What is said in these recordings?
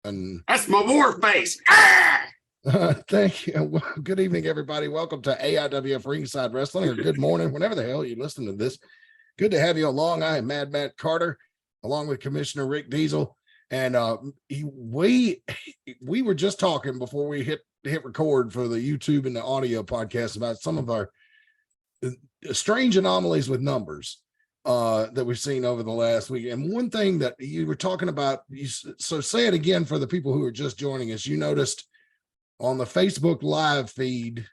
And that's my war face. Ah! Thank you. Well, good evening, everybody. Welcome to AIWF Ringside Wrestling, or good morning, whenever the hell you listen to this. Good to have you along. I am Mad Matt Carter, along with Commissioner Rick Diesel. And we were just talking before we hit record for the YouTube and the audio podcast about some of our strange anomalies with numbers that we've seen over the last week. And one thing that you were talking about, so say it again for the people who are just joining us. You noticed on the Facebook live feed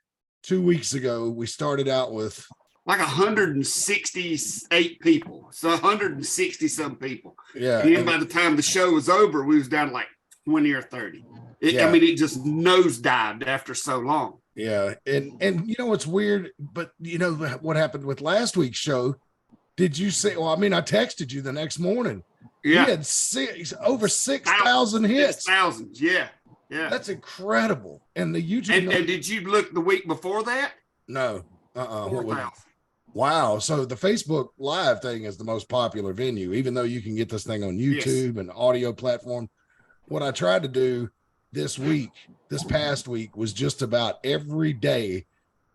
2 weeks ago, we started out with like 168 people. So 160 some people. Yeah. And then by the time the show was over, we was down to like 20 or 30. I mean, it just nosedived after so long. Yeah. And you know what's weird, but you know what happened with last week's show? Did you say, well, I mean, I texted you the next morning. Yeah. He had over 6,000 hits. 6,000, yeah. Yeah. That's incredible. And the YouTube. And did you look the week before that? No. 4,000. Wow. So the Facebook live thing is the most popular venue, even though you can get this thing on YouTube and audio platform. What I tried to do this past week, was just about every day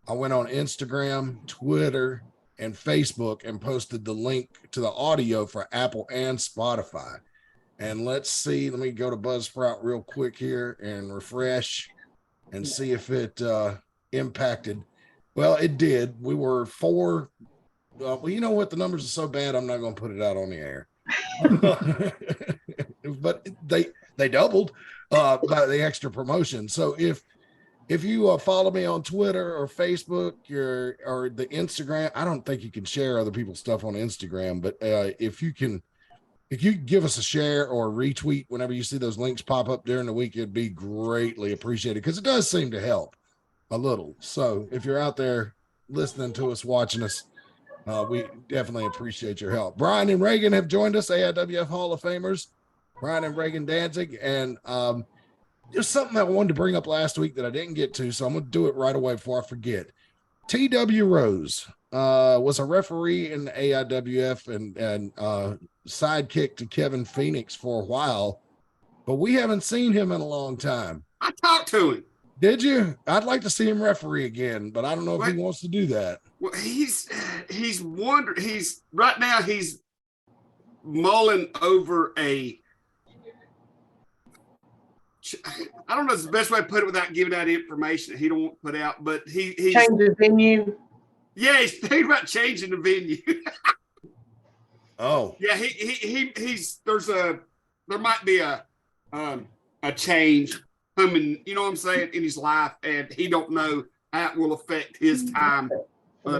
I went on Instagram, Twitter, and Facebook and posted the link to the audio for Apple and Spotify. And let's see, let me go to Buzzsprout real quick here and refresh and see if it impacted. Well, it did. We were 4. Well, you know what? The numbers are so bad, I'm not going to put it out on the air. But they doubled by the extra promotion. So if you follow me on Twitter or Facebook or the Instagram, I don't think you can share other people's stuff on Instagram, but if you give us a share or a retweet whenever you see those links pop up during the week, it'd be greatly appreciated, because it does seem to help a little. So if you're out there listening to us, watching us, we definitely appreciate your help. Brian and Reagan have joined us, AIWF Hall of Famers, Brian and Reagan Danzig. And there's something I wanted to bring up last week that I didn't get to, so I'm going to do it right away before I forget. T.W. Rose was a referee in the AIWF and sidekick to Kevin Phoenix for a while, but we haven't seen him in a long time. I talked to him. Did you? I'd like to see him referee again, but I don't know if he wants to do that. Well, he's right now he's mulling over I don't know if it's the best way to put it without giving out information that he don't want to put out, but he's change the venue. Yeah, he's thinking about changing the venue. Oh. Yeah, there might be a change coming, you know what I'm saying, in his life, and he don't know how it will affect his time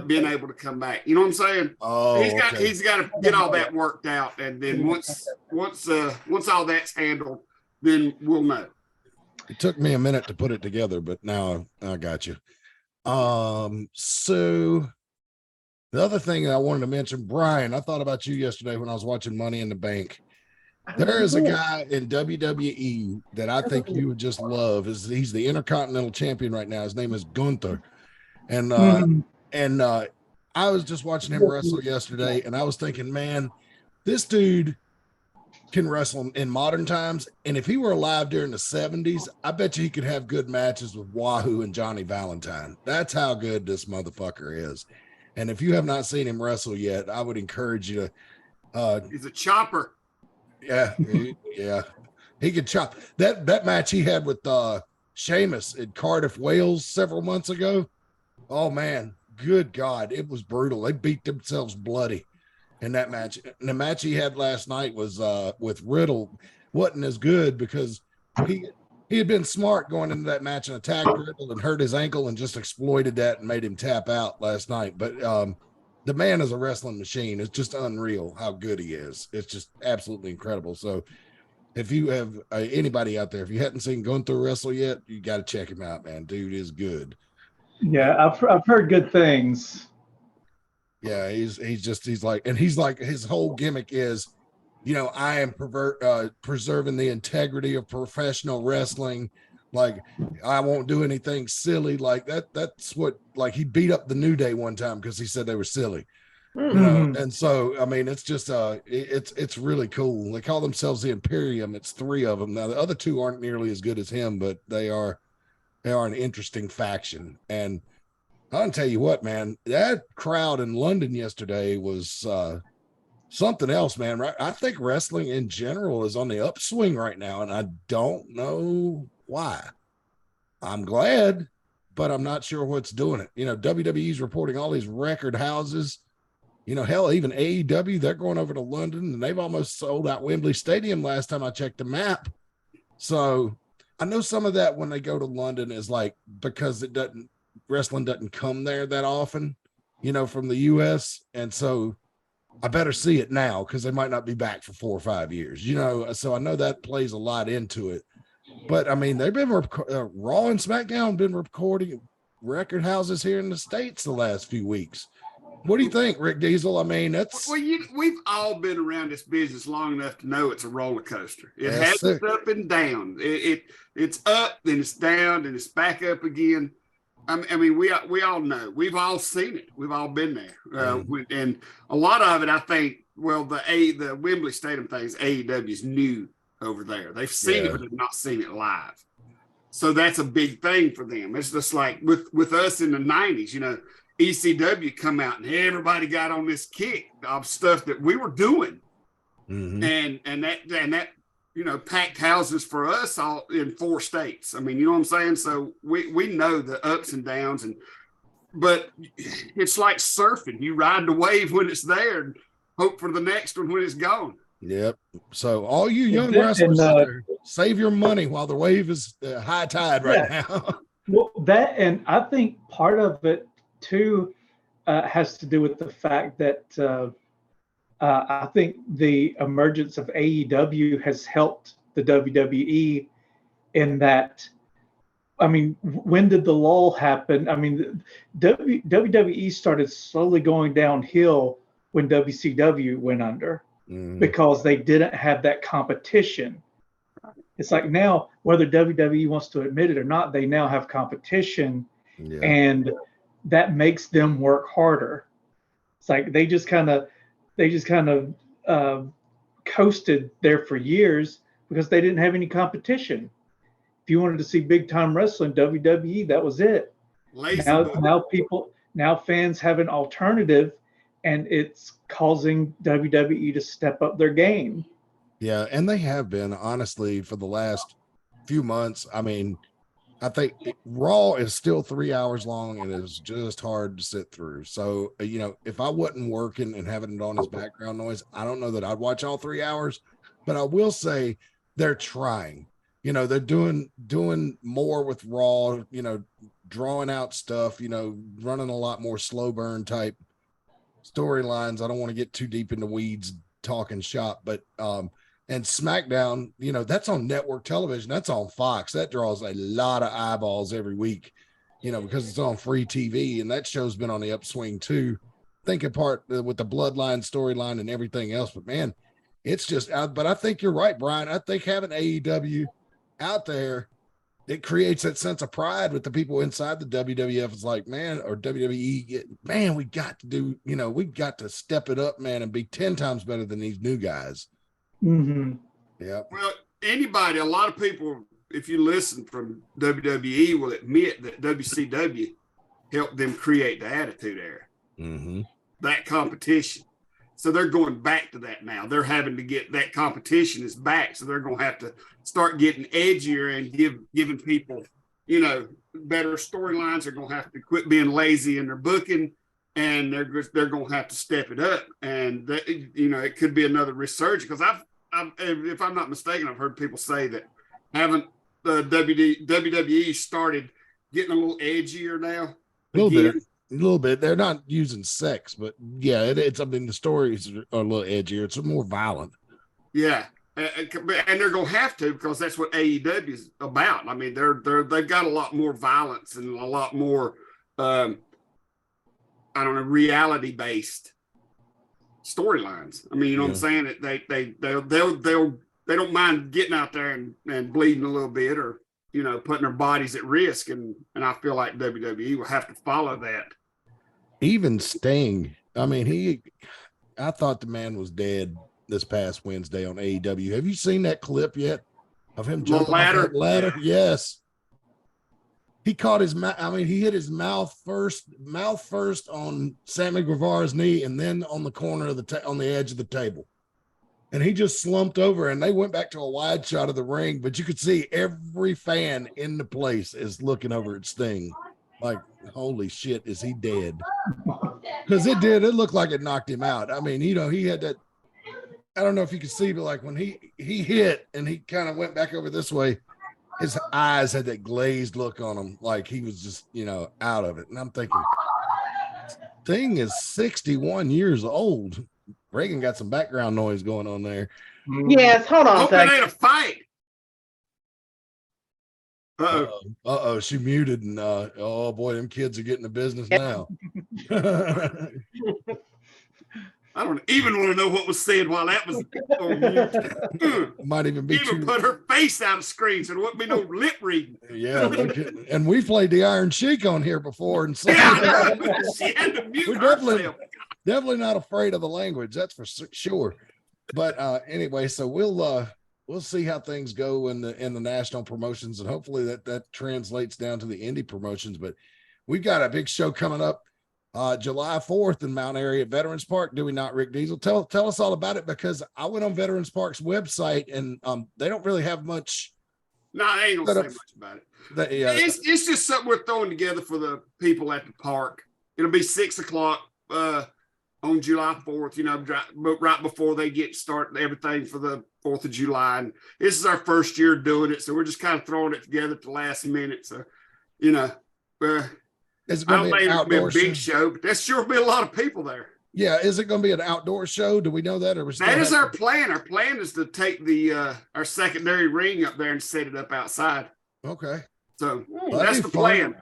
being able to come back. You know what I'm saying? Oh, he's got to get all that worked out, and then once all that's handled, then we'll know. It took me a minute to put it together, but now I got you. So the other thing I wanted to mention, Brian, I thought about you yesterday when I was watching Money in the Bank. There is a guy in WWE that I think you would just love. He's the Intercontinental Champion right now. His name is Gunther. And I was just watching him wrestle yesterday, and I was thinking, man, this dude can wrestle in modern times. And if he were alive during the 70s, I bet you he could have good matches with Wahoo and Johnny Valentine. That's how good this motherfucker is. And if you have not seen him wrestle yet, I would encourage you to. He's a chopper. Yeah, yeah. He could chop. That match he had with Sheamus in Cardiff, Wales several months ago. Oh, man. Good God. It was brutal. They beat themselves bloody in that match. And the match he had last night was with Riddle. Wasn't as good because he had been smart going into that match and attacked Riddle and hurt his ankle and just exploited that and made him tap out last night. But the man is a wrestling machine. It's just unreal how good he is. It's just absolutely incredible. So if you have anybody out there, if you hadn't seen Gunther wrestle yet, you got to check him out, man. Dude is good. Yeah, I've heard good things. Yeah, he's like his whole gimmick is, you know, I am preserving the integrity of professional wrestling. Like, I won't do anything silly like that. That's what, like, he beat up the New Day one time because he said they were silly. You know, and so I mean, it's just it's really cool. They call themselves the Imperium. It's 3 of them now. The other 2 aren't nearly as good as him, but they are an interesting faction. And I'll tell you what, man, that crowd in London yesterday was something else, man. Right? I think wrestling in general is on the upswing right now, and I don't know why. I'm glad, but I'm not sure what's doing it. You know, WWE's reporting all these record houses. You know, hell, even AEW, they're going over to London, and they've almost sold out Wembley Stadium last time I checked the map. So I know some of that when they go to London is like because wrestling doesn't come there that often, you know, from the US. And so I better see it now because they might not be back for 4 or 5 years, you know. So I know that plays a lot into it. But I mean, they've been Raw and SmackDown been recording record houses here in the States the last few weeks. What do you think, Rick Diesel? I mean, that's we've all been around this business long enough to know it's a roller coaster. It has its up and down. It's up, then it's down, then it's back up again. I mean, we all know. We've all seen it. We've all been there. And a lot of it, I think. Well, the Wembley Stadium things, AEW's new over there. They've seen it, but they've not seen it live. So that's a big thing for them. It's just like with us in the 90s, you know. ECW come out and everybody got on this kick of stuff that we were doing, and that you know packed houses for us all in 4 states. I mean, you know what I'm saying? So we know the ups and downs, but it's like surfing. You ride the wave when it's there and hope for the next one when it's gone. Yep. So all you young wrestlers, save your money while the wave is high tide right now. Well, that and I think part of it too has to do with the fact that I think the emergence of AEW has helped the WWE in that. I mean, when did the lull happen? I mean, WWE started slowly going downhill when WCW went under because they didn't have that competition. It's like now, whether WWE wants to admit it or not, they now have competition, and that makes them work harder. It's like they just kind of coasted there for years because they didn't have any competition. If you wanted to see big time wrestling, WWE, that was it. Now fans have an alternative, and it's causing WWE to step up their game. Yeah, and they have been, honestly, for the last few months. I mean, I think Raw is still 3 hours long and it's just hard to sit through. So, you know, if I wasn't working and having it on as background noise, I don't know that I'd watch all 3 hours, but I will say they're trying. You know, they're doing more with Raw, you know, drawing out stuff, you know, running a lot more slow burn type storylines. I don't want to get too deep into weeds talking shop, but and SmackDown, you know, that's on network television. That's on Fox. That draws a lot of eyeballs every week, you know, because it's on free TV, and that show's been on the upswing too. Think apart with the Bloodline storyline and everything else, but man, it's just out. But I think you're right, Brian. I think having AEW out there, it creates that sense of pride with the people inside the WWF. It's like, man, or WWE, man, we got to do, you know, we got to step it up, man, and be 10 times better than these new guys. Yeah. Well, a lot of people, if you listen from WWE, will admit that WCW helped them create the Attitude Era, that competition. So they're going back to that now. They're having to get that competition is back. So they're going to have to start getting edgier and giving people, you know, better storylines. They're going to have to quit being lazy in their booking, and they're going to have to step it up. And that, you know, it could be another resurgence because if I'm not mistaken, I've heard people say that haven't the WWE started getting a little edgier now. A little bit. They're not using sex, but yeah, it's. I mean, the stories are a little edgier. It's more violent. Yeah, and they're gonna have to because that's what AEW is about. I mean, they've got a lot more violence and a lot more, I don't know, reality based storylines. I mean, you know what I'm saying? They don't mind getting out there and bleeding a little bit, or you know, putting their bodies at risk, and I feel like WWE will have to follow that. Even Sting, I mean, I thought the man was dead this past Wednesday on AEW. Have you seen that clip yet of him jumping off that ladder? Yeah. Yes. He caught his mouth. I mean, he hit his mouth first on Sammy Guevara's knee, and then on the corner of on the edge of the table. And he just slumped over, and they went back to a wide shot of the ring, but you could see every fan in the place is looking over at Sting like, holy shit, is he dead? Because it looked like it knocked him out. I mean, he had that, I don't know if you could see, but like when he hit and he kind of went back over this way, his eyes had that glazed look on him, like he was just, out of it. And I'm thinking, Sting is 61 years old. Reagan got some background noise going on there. Yes, hold on. Hope it ain't a fight. Uh-oh, she muted, and oh boy, them kids are getting the business now. I don't even want to know what was said while that was on mute. Might even be even put her face out of screen, so there wouldn't be no lip reading. Yeah, and we played the Iron Sheik on here before, and so she had to mute we're definitely not afraid of the language, that's for sure. But anyway, so we'll see how things go in the national promotions, and hopefully that translates down to the indie promotions. But we've got a big show coming up July 4th in Mount Airy at Veterans Park. Do we not, Rick Diesel? Tell us all about it, because I went on Veterans Park's website, and they don't really have much. No, they ain't gonna say much about it. It's just something we're throwing together for the people at the park. It'll be 6:00 on July 4th, right before they get started everything for the 4th of July. And this is our first year doing it, so we're just kind of throwing it together at the last minute. So, it's going to be a big show, but there's sure be a lot of people there. Yeah, is it going to be an outdoor show? Do we know that? Or that is our plan. Our plan is to take our secondary ring up there and set it up outside. Okay. So that's the plan.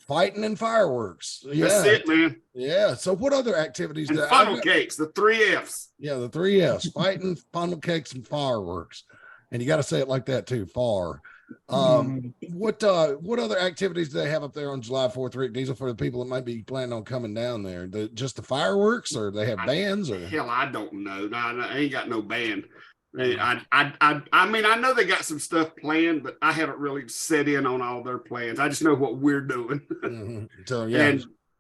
Fighting and fireworks. Yeah. That's it, man. Yeah. So what other activities? And funnel cakes, the 3 Fs. Yeah, the 3 Fs. Fighting, funnel cakes, and fireworks. And you got to say it like that too. Far. What other activities do they have up there on July 4th, Rick Diesel, for the people that might be planning on coming down there? Just the fireworks, or they have bands? Or hell, I don't know. No, I ain't got no band. I mean, I know they got some stuff planned, but I haven't really set in on all their plans. I just know what we're doing. Mm-hmm. So yeah,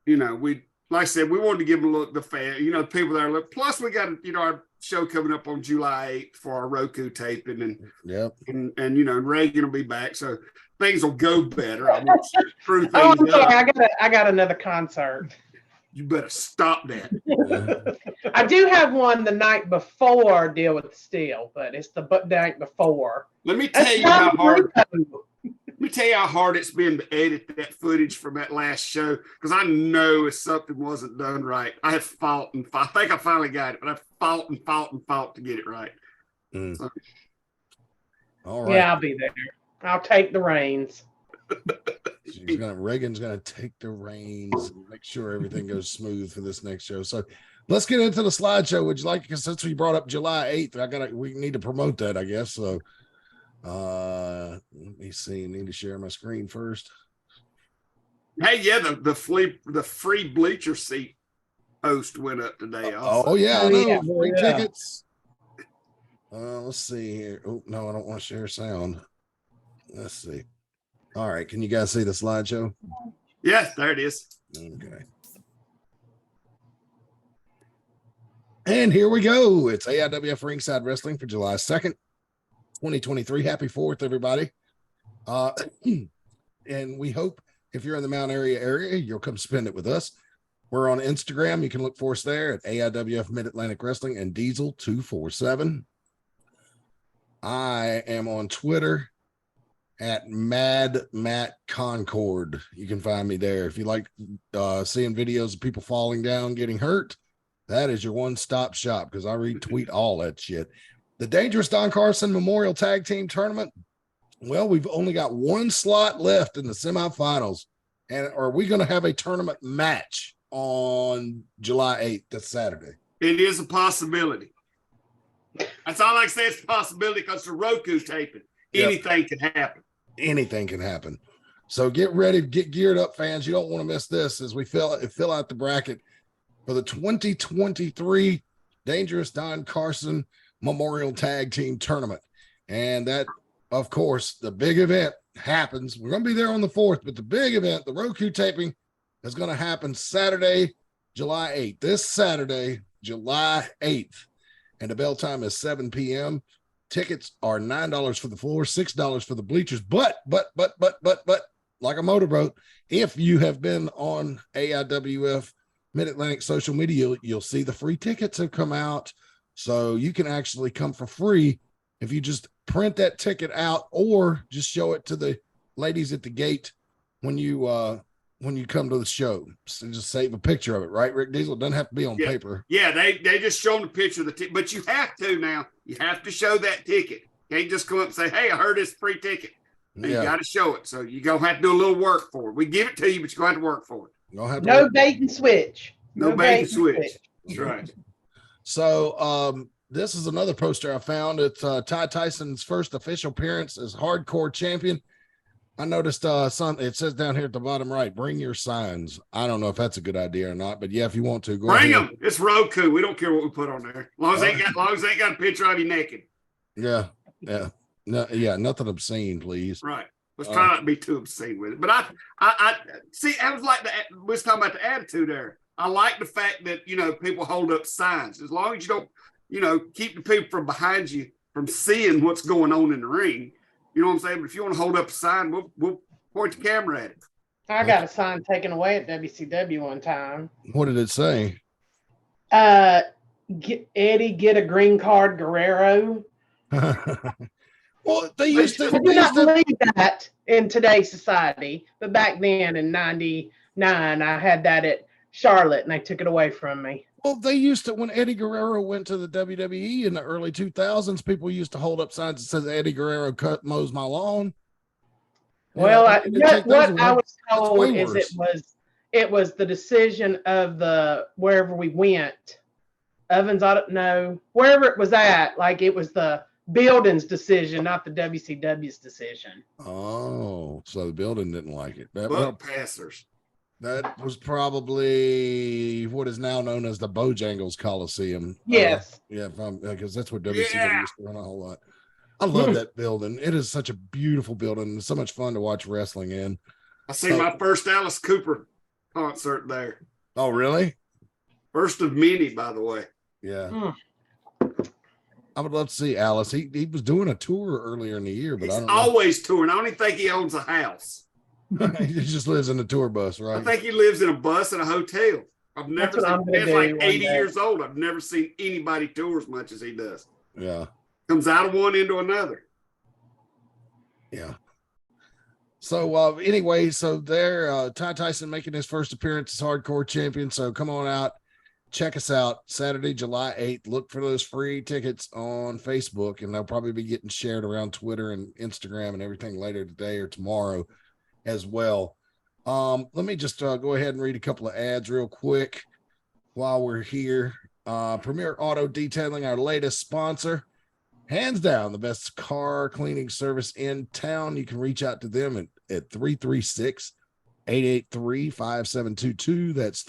and we, like I said, we wanted to give them a look, the fan, people that are look. Plus, we got our show coming up on July 8th for our ROKU taping, and yep, and Reagan will be back, so things will go better. I won't screw things up. I got another concert. You better stop that. I do have one the night before Deal with Steel, but it's the night before. Let me tell you how hard. Let me tell you how hard it's been to edit that footage from that last show, because I know if something wasn't done right, I have fought and fought. I think I finally got it, but I fought and fought and fought to get it right. So. All right. Yeah, I'll be there. I'll take the reins. Reagan's gonna take the reins and make sure everything goes smooth for this next show. So let's get into the slideshow. Would you like, because since we brought up July 8th, we need to promote that, I guess. So let me see. I need to share my screen first. Hey, yeah, the free bleacher seat post went up today. Also. Oh yeah, I know. Free tickets. Let's see here. Oh no, I don't want to share sound. Let's see. All right, can you guys see the slideshow? Yes, there it is. Okay. And here we go. It's AIWF Ringside Wrestling for July 2nd, 2023. Happy 4th, everybody. And we hope if you're in the Mount Airy area, you'll come spend it with us. We're on Instagram. You can look for us there at AIWF Mid-Atlantic Wrestling and Diesel 247. I am on Twitter at Mad Matt Concord. You can find me there. If you like seeing videos of people falling down, getting hurt, that is your one-stop shop, because I retweet all that shit. The Dangerous Don Carson Memorial Tag Team Tournament. Well, we've only got one slot left in the semifinals. And are we going to have a tournament match on July 8th, this Saturday? It is a possibility. That's all I can say. It's a possibility, because the ROKU taping. Anything can happen. Anything can happen. So get ready, get geared up, fans. You don't want to miss this as we fill out the bracket for the 2023 Dangerous Don Carson Memorial Tag Team Tournament. And that, of course, the big event happens. We're going to be there on the 4th, but the big event, the ROKU taping, is going to happen Saturday, July 8th. This Saturday, July 8th. And the bell time is 7 p.m. Tickets are $9 for the floor, $6 for the bleachers. But, like a motorboat, if you have been on AIWF Mid-Atlantic social media, you'll see the free tickets have come out. So you can actually come for free if you just print that ticket out or just show it to the ladies at the gate when you come to the show. So just save a picture of it, right, Rick Diesel? It doesn't have to be on paper. Yeah, they just show them the picture of the ticket, but you have to now. You have to show that ticket. You can't just come up and say, hey, I heard it's a free ticket. You got to show it. So you're going to have to do a little work for it. We give it to you, but you're going to have to work for it. No bait and switch. No bait and switch. That's right. So this is another poster I found. It's Ty Tyson's first official appearance as hardcore champion. I noticed it says down here at the bottom right, bring your signs. I don't know if that's a good idea or not, but yeah, if you want to, go bring ahead. them. It's ROKU. We don't care what we put on there. As long as they ain't got a picture of you naked. Yeah. No, nothing obscene, please. Right. Let's try not to be too obscene with it. But I see. I was like we was talking about the attitude there. I like the fact that people hold up signs. As long as you don't, keep the people from behind you from seeing what's going on in the ring. You know what I'm saying? But if you want to hold up a sign, we'll point the camera at it. I got a sign taken away at WCW one time. What did it say? Eddie, get a green card, Guerrero. Well, they used to. I do not believe that in today's society, but back then in '99, I had that at Charlotte, and they took it away from me. Well, they used to, when Eddie Guerrero went to the WWE in the early 2000s, people used to hold up signs that says Eddie Guerrero mows my lawn. Well, what I was told is it was the decision of the wherever we went, Ovens, I don't know, wherever it was at, like it was the building's decision, not the WCW's decision. Oh, so the building didn't like it. Passers. That was probably what is now known as the Bojangles Coliseum. Yes. Because that's what WCW used to run a whole lot. I love that building. It is such a beautiful building. It's so much fun to watch wrestling in. I seen my first Alice Cooper concert there. Oh, really? First of many, by the way. Yeah. I would love to see Alice. He was doing a tour earlier in the year, but he's I don't know. Always touring. I don't even think he owns a house. He just lives in a tour bus, right? I think he lives in a bus and a hotel. I've never seen. He's like 80 years old. I've never seen anybody tour as much as he does. Yeah. Comes out of one into another. Yeah. So anyway, so there, Ty Tyson making his first appearance as hardcore champion. So come on out, check us out Saturday, July 8th. Look for those free tickets on Facebook, and they'll probably be getting shared around Twitter and Instagram and everything later today or tomorrow as well. Let me just go ahead and read a couple of ads real quick while we're here. Premier Auto Detailing, our latest sponsor. Hands down, the best car cleaning service in town. You can reach out to them at 336-883-5722. That's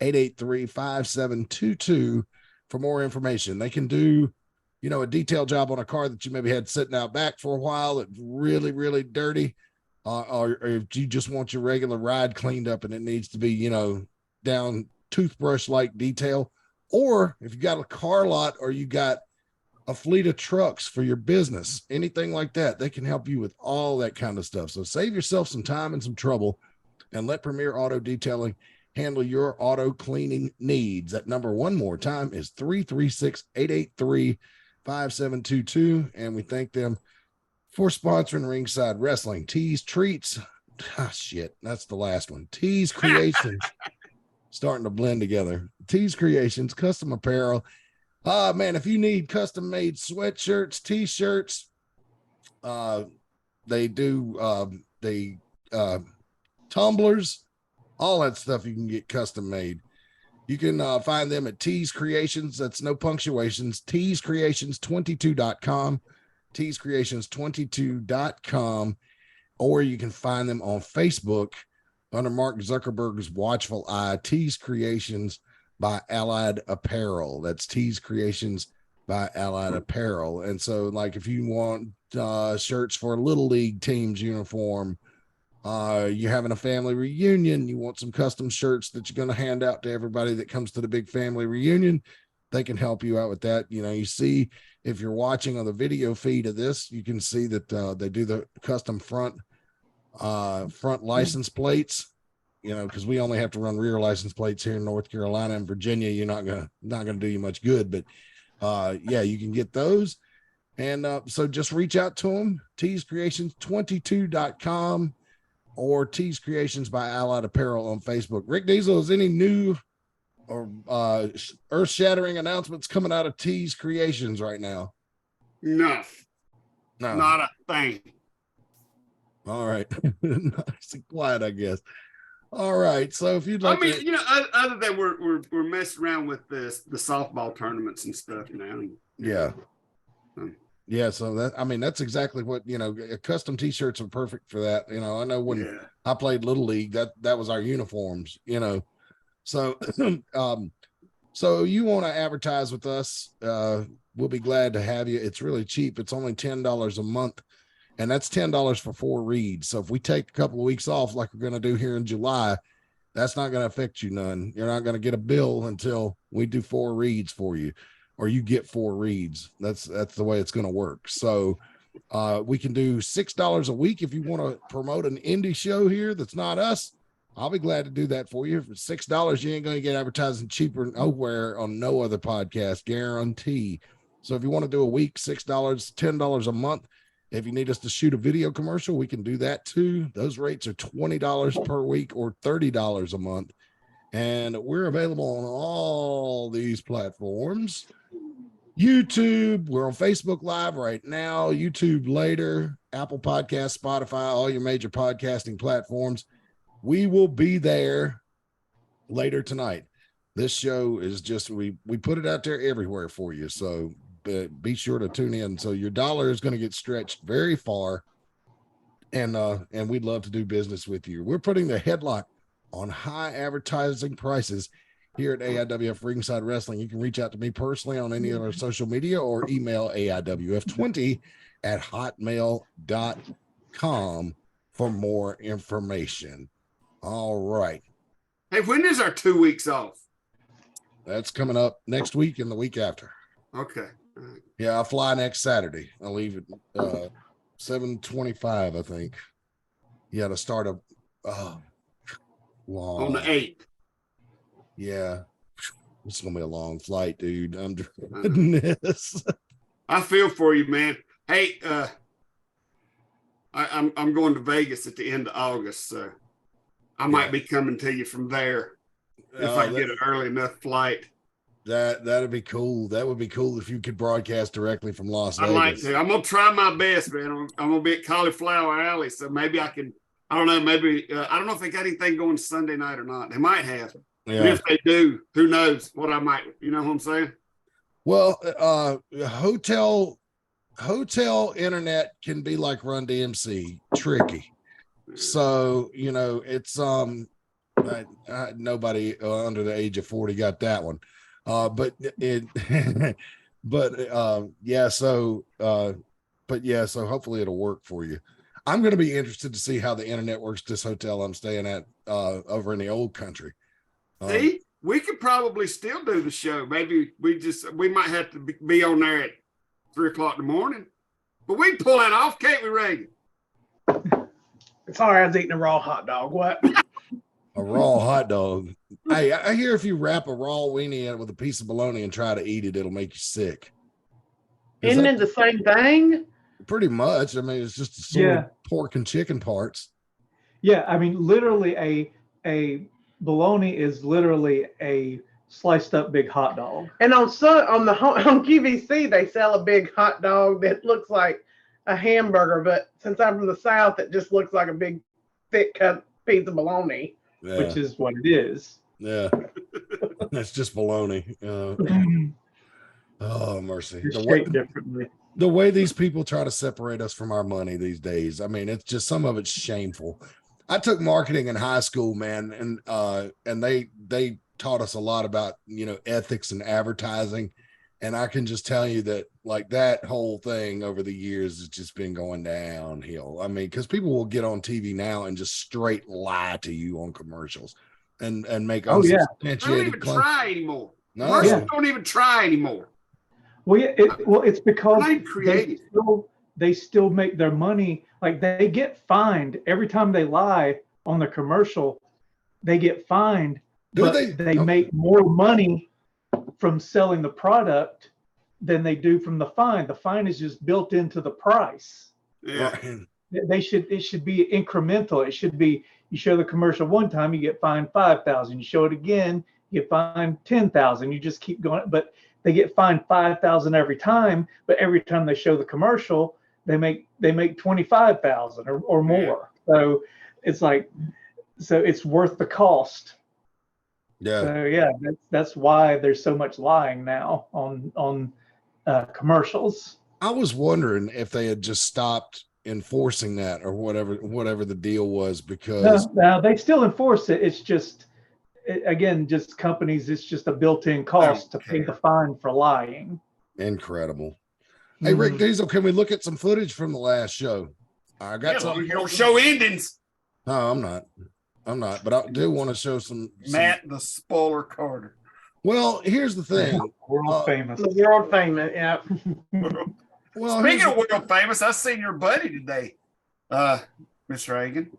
336-883-5722 for more information. They can do, a detailed job on a car that you maybe had sitting out back for a while that's really, really dirty. Or if you just want your regular ride cleaned up and it needs to be, down toothbrush-like detail. Or if you got a car lot or you got a fleet of trucks for your business, anything like that, they can help you with all that kind of stuff. So save yourself some time and some trouble and let Premier Auto Detailing handle your auto cleaning needs. That number one more time is 336-883-5722. And we thank them for sponsoring Ringside Wrestling. Tees Treats. That's the last one. Tees Creations. Starting to blend together. Tees Creations, custom apparel. Man, if you need custom made sweatshirts, t-shirts, they do tumblers, all that stuff you can get custom made. You can find them at Tees Creations. That's no punctuations. teescreations22.com, teescreations22.com, or you can find them on Facebook under Mark Zuckerberg's watchful eye, Tees Creations by Allied Apparel. That's Tees Creations by Allied Apparel. And so, like, if you want shirts for a little league team's uniform, you're having a family reunion, you want some custom shirts that you're going to hand out to everybody that comes to the big family reunion, they can help you out with that. You know, you see, if you're watching on the video feed of this, you can see that they do the custom front license plates, you know, because we only have to run rear license plates here in North Carolina and Virginia. You're not gonna do you much good, but yeah, you can get those. And so just reach out to them, teescreations22.com or Tees Creations by Allied Apparel on Facebook. Rick Diesel, is any new or earth-shattering announcements coming out of Tees Creations right now? No, not a thing. All right. Nice and quiet, I guess. All right. So if you'd like, you know, other than we're messing around with the softball tournaments and stuff now. Yeah. Yeah. So that's exactly what, you know, custom t-shirts are perfect for that. You know, I know when I played Little League, that was our uniforms, you know. So, so you want to advertise with us, we'll be glad to have you. It's really cheap. It's only $10 a month. And that's $10 for 4 reads. So if we take a couple of weeks off, like we're going to do here in July, that's not going to affect you none. You're not going to get a bill until we do 4 reads for you, or you get 4 reads. That's the way it's going to work. So we can do $6 a week. If you want to promote an indie show here that's not us, I'll be glad to do that for you. For $6, you ain't going to get advertising cheaper nowhere on no other podcast, guarantee. So if you want to do a week, $6, $10 a month. If you need us to shoot a video commercial, we can do that too. Those rates are $20 per week or $30 a month. And we're available on all these platforms. YouTube, we're on Facebook Live right now, YouTube later, Apple Podcasts, Spotify, all your major podcasting platforms. We will be there later tonight. This show is just, we put it out there everywhere for you. So be sure to tune in. So your dollar is going to get stretched very far, and we'd love to do business with you. We're putting the headlock on high advertising prices here at AIWF Ringside Wrestling. You can reach out to me personally on any of our social media or email AIWF20@hotmail.com for more information. All right. Hey, when is our 2 weeks off? That's coming up next week and the week after. Okay. Yeah, I'll fly next Saturday. I'll leave at 7:25, I think. Yeah, to start a long on the 8th. Yeah, it's gonna be a long flight, dude. I'm dreading this. I feel for you, man. Hey, I'm going to Vegas at the end of August, so I might be coming to you from there if I get an early enough flight. That'd be cool. That would be cool if you could broadcast directly from Las Vegas. I'd like to. I'm gonna try my best, man. I'm gonna be at Cauliflower Alley, so maybe I can. I don't know. Maybe I don't know if they got anything going Sunday night or not. They might have. Yeah. And if they do, who knows what I might. You know what I'm saying? Well, hotel internet can be like Run DMC, tricky. So you know, it's nobody under the age of 40 got that one. So hopefully it'll work for you. I'm going to be interested to see how the internet works this hotel I'm staying at over in the old country. See, we could probably still do the show. Maybe we might have to be on there at 3:00 in the morning, but we can pull that off, can't we, Reagan? Sorry, I was eating a raw hot dog. What? A raw hot dog. Hey, I hear if you wrap a raw weenie in it with a piece of bologna and try to eat it, it'll make you sick. Isn't it the same thing? Pretty much. I mean, it's just a sort of pork and chicken parts. Yeah, I mean, literally a bologna is literally a sliced up big hot dog. And on QVC they sell a big hot dog that looks like a hamburger, but since I'm from the South, it just looks like a big thick cut piece of bologna. Yeah. Which is what it is. Yeah. That's just bologna. Oh, mercy. The way these people try to separate us from our money these days. I mean, it's just, some of it's shameful. I took marketing in high school, man, and they taught us a lot about, ethics and advertising. And I can just tell you that, like, that whole thing over the years has just been going downhill. I mean, because people will get on TV now and just straight lie to you on commercials and make unsubstantiated They don't even try anymore. No. Commercials don't even try anymore. Well, it's because they still make their money. Like, they get fined every time they lie on the commercial. They get fined, they make more money from selling the product than they do from the fine. The fine is just built into the price. Yeah. It should be incremental. It should be, you show the commercial one time, you get fined $5,000. You show it again, you get fined $10,000. You just keep going, but they get fined $5,000 every time. But every time they show the commercial, they make $25,000 or more. So it's like, so it's worth the cost. Yeah. So that's why there's so much lying now on commercials. I was wondering if they had just stopped enforcing that or whatever the deal was, because no, they still enforce it. It's just, again, just companies. It's just a built-in cost to pay the fine for lying. Incredible. Hey, Rick Diesel, can we look at some footage from the last show? I got some. You don't show endings. No, I'm not, but I do want to show some Matt the Spoiler Carter. Well, here's the thing. World famous. The world famous, yeah. Well, speaking of world famous, I seen your buddy today, Miss Reagan.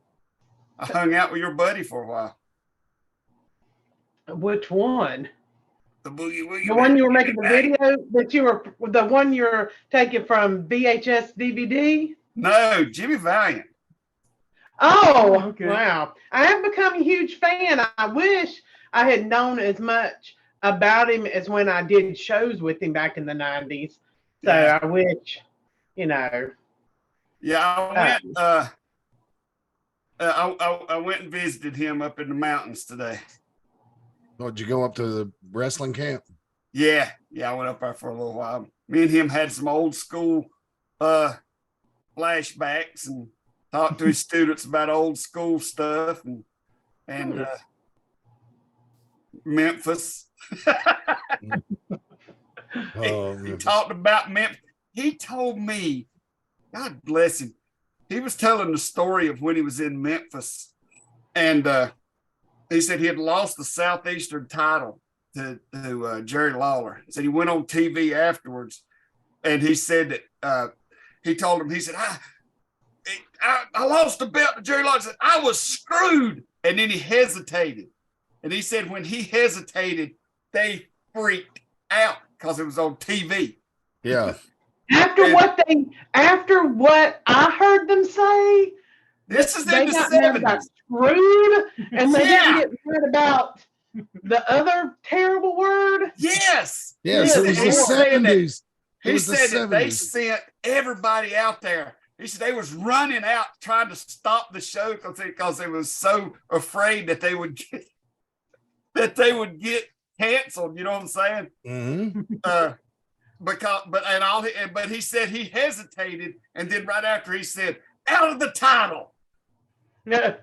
I hung out with your buddy for a while. Which one? The Boogie Woogie. The one you were making the video the one you're taking from VHS DVD? No, Jimmy Valiant. Oh, okay. Wow. I have become a huge fan. I wish I had known as much about him as when I did shows with him back in the 90s. So I wish, Yeah, I went and visited him up in the mountains today. Oh, did you go up to the wrestling camp? Yeah, I went up there for a little while. Me and him had some old school flashbacks and talked to his students about old school stuff and Memphis. He talked about Memphis. He told me, God bless him, he was telling the story of when he was in Memphis, and he said he had lost the Southeastern title to Jerry Lawler. He said he went on TV afterwards, and he said that he told him, he said, I lost the belt to Jerry Lawler. He said, I was screwed. And then he hesitated. And he said when he hesitated, they freaked out because it was on TV. Yeah. After what I heard them say, this is in the 70s. Got screwed, and they didn't get mad about the other terrible word. Yes. Yes, it was the 70s. He said that they sent everybody out there. He said they was running out trying to stop the show because they was so afraid that they would get canceled. You know what I'm saying? Mm-hmm. But he said he hesitated, and then right after he said, "Out of the title." Yeah.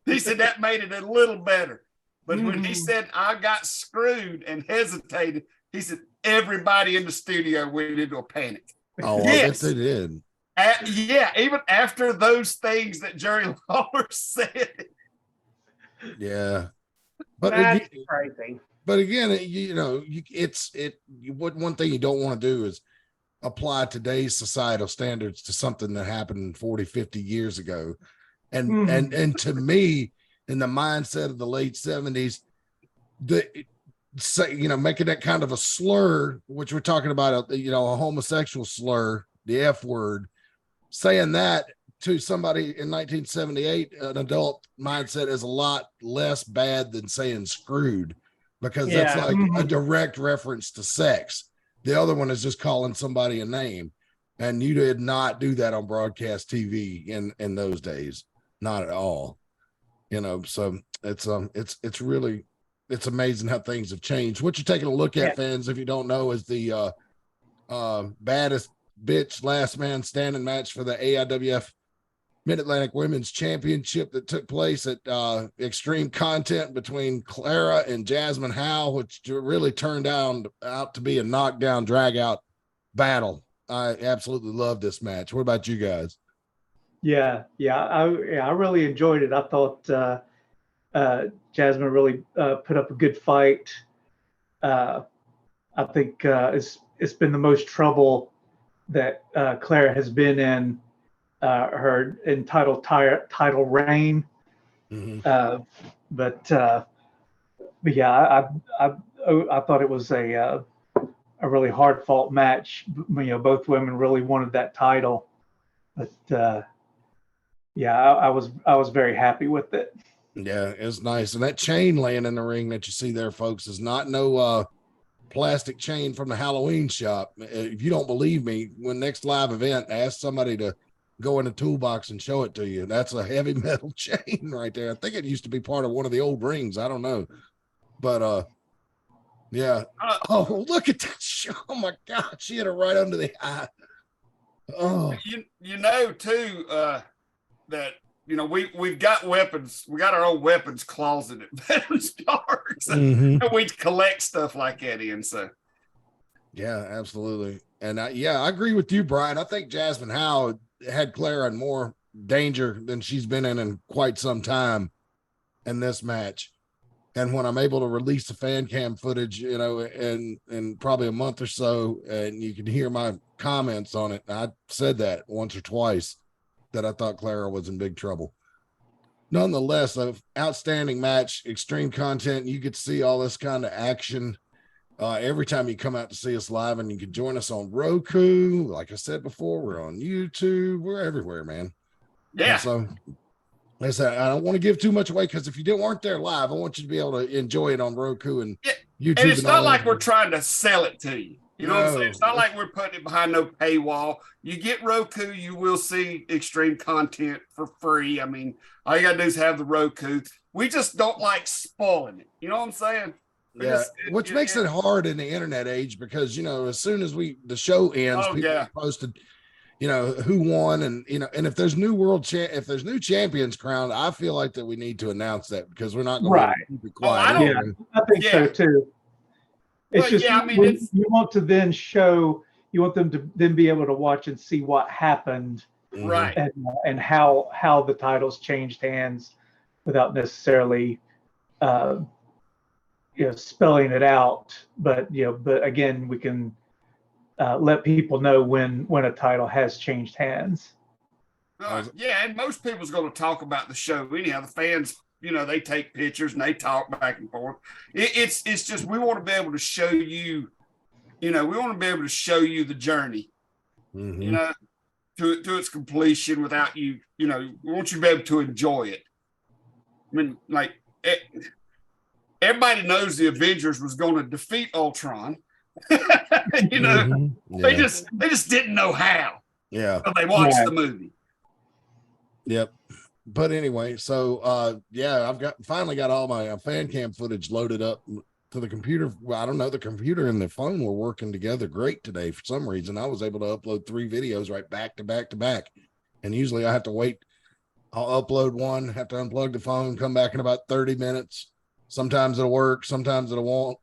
He said that made it a little better. But when he said I got screwed and hesitated, he said everybody in the studio went into a panic. Oh, yes. I bet they did. Even after those things that Jerry Lawler said. Yeah. But that's crazy. But again, one thing you don't want to do is apply today's societal standards to something that happened 40, 50 years ago. And to me, in the mindset of the late 70s, making that kind of a slur, which we're talking about, a homosexual slur, the F word, saying that to somebody in 1978, an adult mindset is a lot less bad than saying screwed, because that's like a direct reference to sex. The other one is just calling somebody a name, and you did not do that on broadcast TV in those days, not at all. So it's really, it's amazing how things have changed. What you're taking a look at, fans, if you don't know, is the baddest bitch last man standing match for the AIWF Mid-Atlantic Women's Championship that took place at Extreme Content between Clara and Jasmine Howe, which really turned out to be a knockdown, drag-out battle. I absolutely loved this match. What about you guys? Yeah, I really enjoyed it. I thought Jasmine really put up a good fight. I think it's been the most trouble that Clara has been in her entitled title reign. Mm-hmm. But yeah, I thought it was a really hard fought match. Both women really wanted that title, but yeah, I was very happy with it. Yeah, it's nice. And that chain laying in the ring that you see there, folks, is not no plastic chain from the Halloween shop. If you don't believe me, when next live event, ask somebody to go in the toolbox and show it to you. That's a heavy metal chain right there. I think it used to be part of one of the old rings. I don't know. But yeah. Oh, look at that. Oh my God. She hit her right under the eye. Oh, you know too, that we've got weapons. We got our own weapons closet at Veterans Parks, and we collect stuff like that in. So, yeah, absolutely. And I agree with you, Brian. I think Jasmine Howe had Clara in more danger than she's been in quite some time in this match. And when I'm able to release the fan cam footage, in probably a month or so, and you can hear my comments on it, I said that once or twice, that I thought Clara was in big trouble. Nonetheless, an outstanding match, extreme content. You get to see all this kind of action every time you come out to see us live, and you can join us on Roku. Like I said before, we're on YouTube. We're everywhere, man. Yeah. And so, like I said, I don't want to give too much away, because if you weren't there live, I want you to be able to enjoy it on Roku and YouTube. And it's not like we're trying to sell it to you. You know what I'm saying? It's not like we're putting it behind no paywall. You get Roku, you will see extreme content for free. I mean, all you got to do is have the Roku. We just don't like spoiling it. You know what I'm saying? Which makes it hard in the internet age, because, as soon as the show ends, people posted, who won, and, and if there's new if there's new champions crowned, I feel like that we need to announce that, because we're not going to keep it quiet. I think so too. It's just, you want to then you want them to then be able to watch and see what happened, right? And how the titles changed hands without necessarily, spelling it out. But again, we can let people know when a title has changed hands. And most people's going to talk about the show anyhow. The fans, they take pictures and they talk back and forth. It's just, we want to be able to show you, we want to be able to show you the journey, to its completion without you, we want you to be able to enjoy it. I mean, everybody knows the Avengers was going to defeat Ultron. They just didn't know how. Yeah. But they watched the movie. Yep. But anyway, so I've finally got all my fan cam footage loaded up to the computer. Well, I don't know, the computer and the phone were working together great today for some reason. I was able to upload 3 videos right back to back to back. And usually I have to wait. I'll upload one, have to unplug the phone, come back in about 30 minutes. Sometimes it'll work, sometimes it won't.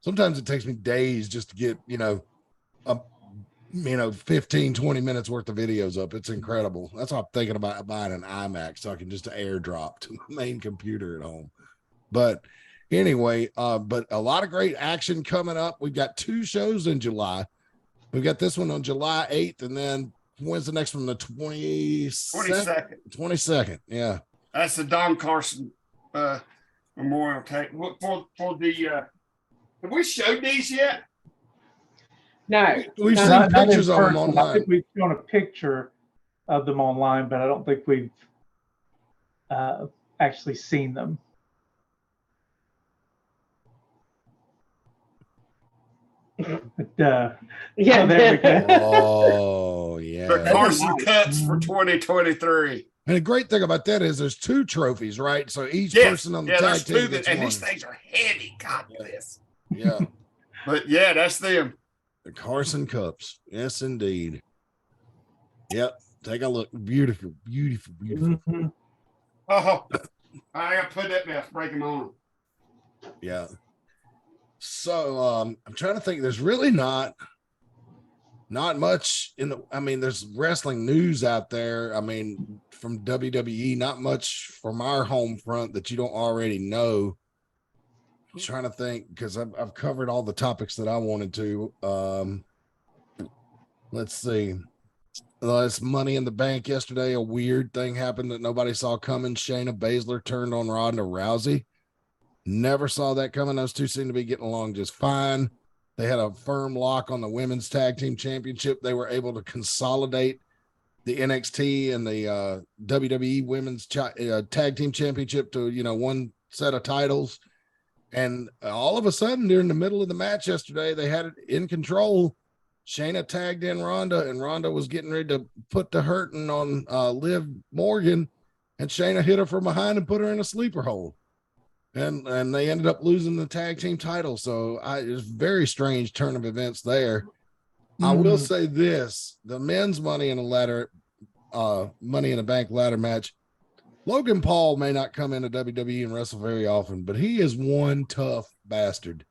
Sometimes it takes me days just to get, 15, 20 minutes worth of videos up. It's incredible. That's why I'm thinking about buying an iMac, so I can just airdrop to my main computer at home. But anyway, but a lot of great action coming up. We've got 2 shows in July. We've got this one on July 8th, and then when's the next one? The 22nd. 22nd. Yeah. That's the Don Carson Memorial Tape. For the have we showed these yet? No, we've seen pictures of them online. I think we've shown a picture of them online, but I don't think we've actually seen them. But, there we go. Oh, yeah. The Carson Cups for 2023. And the great thing about that is there's 2 trophies, right? So each person on the tag team gets and one. These things are heavy. God bless. Yeah. But that's them. The Carson Cups. Yes, indeed. Yep. Take a look. Beautiful, beautiful, beautiful. Mhm. Oh, I got to put that there. Break them on. Yeah. So I'm trying to think. There's really not much in the. I mean, there's wrestling news out there. I mean, from WWE, not much from our home front that you don't already know. I'm trying to think because I've covered all the topics that I wanted to. Let's see. It's Money in the Bank yesterday. A weird thing happened that nobody saw coming. Shayna Baszler turned on Ronda Rousey. Never saw that coming. Those two seem to be getting along just fine. They had a firm lock on the women's tag team championship. They were able to consolidate the NXT and the WWE women's tag team championship to, one set of titles. And all of a sudden, during the middle of the match yesterday, they had it in control. Shayna tagged in Ronda, and Ronda was getting ready to put the hurting on Liv Morgan, and Shayna hit her from behind and put her in a sleeper hold. And they ended up losing the tag team title. So it was a very strange turn of events there. I will say this: the men's Money in the Bank ladder match. Logan Paul may not come into WWE and wrestle very often, but he is one tough bastard.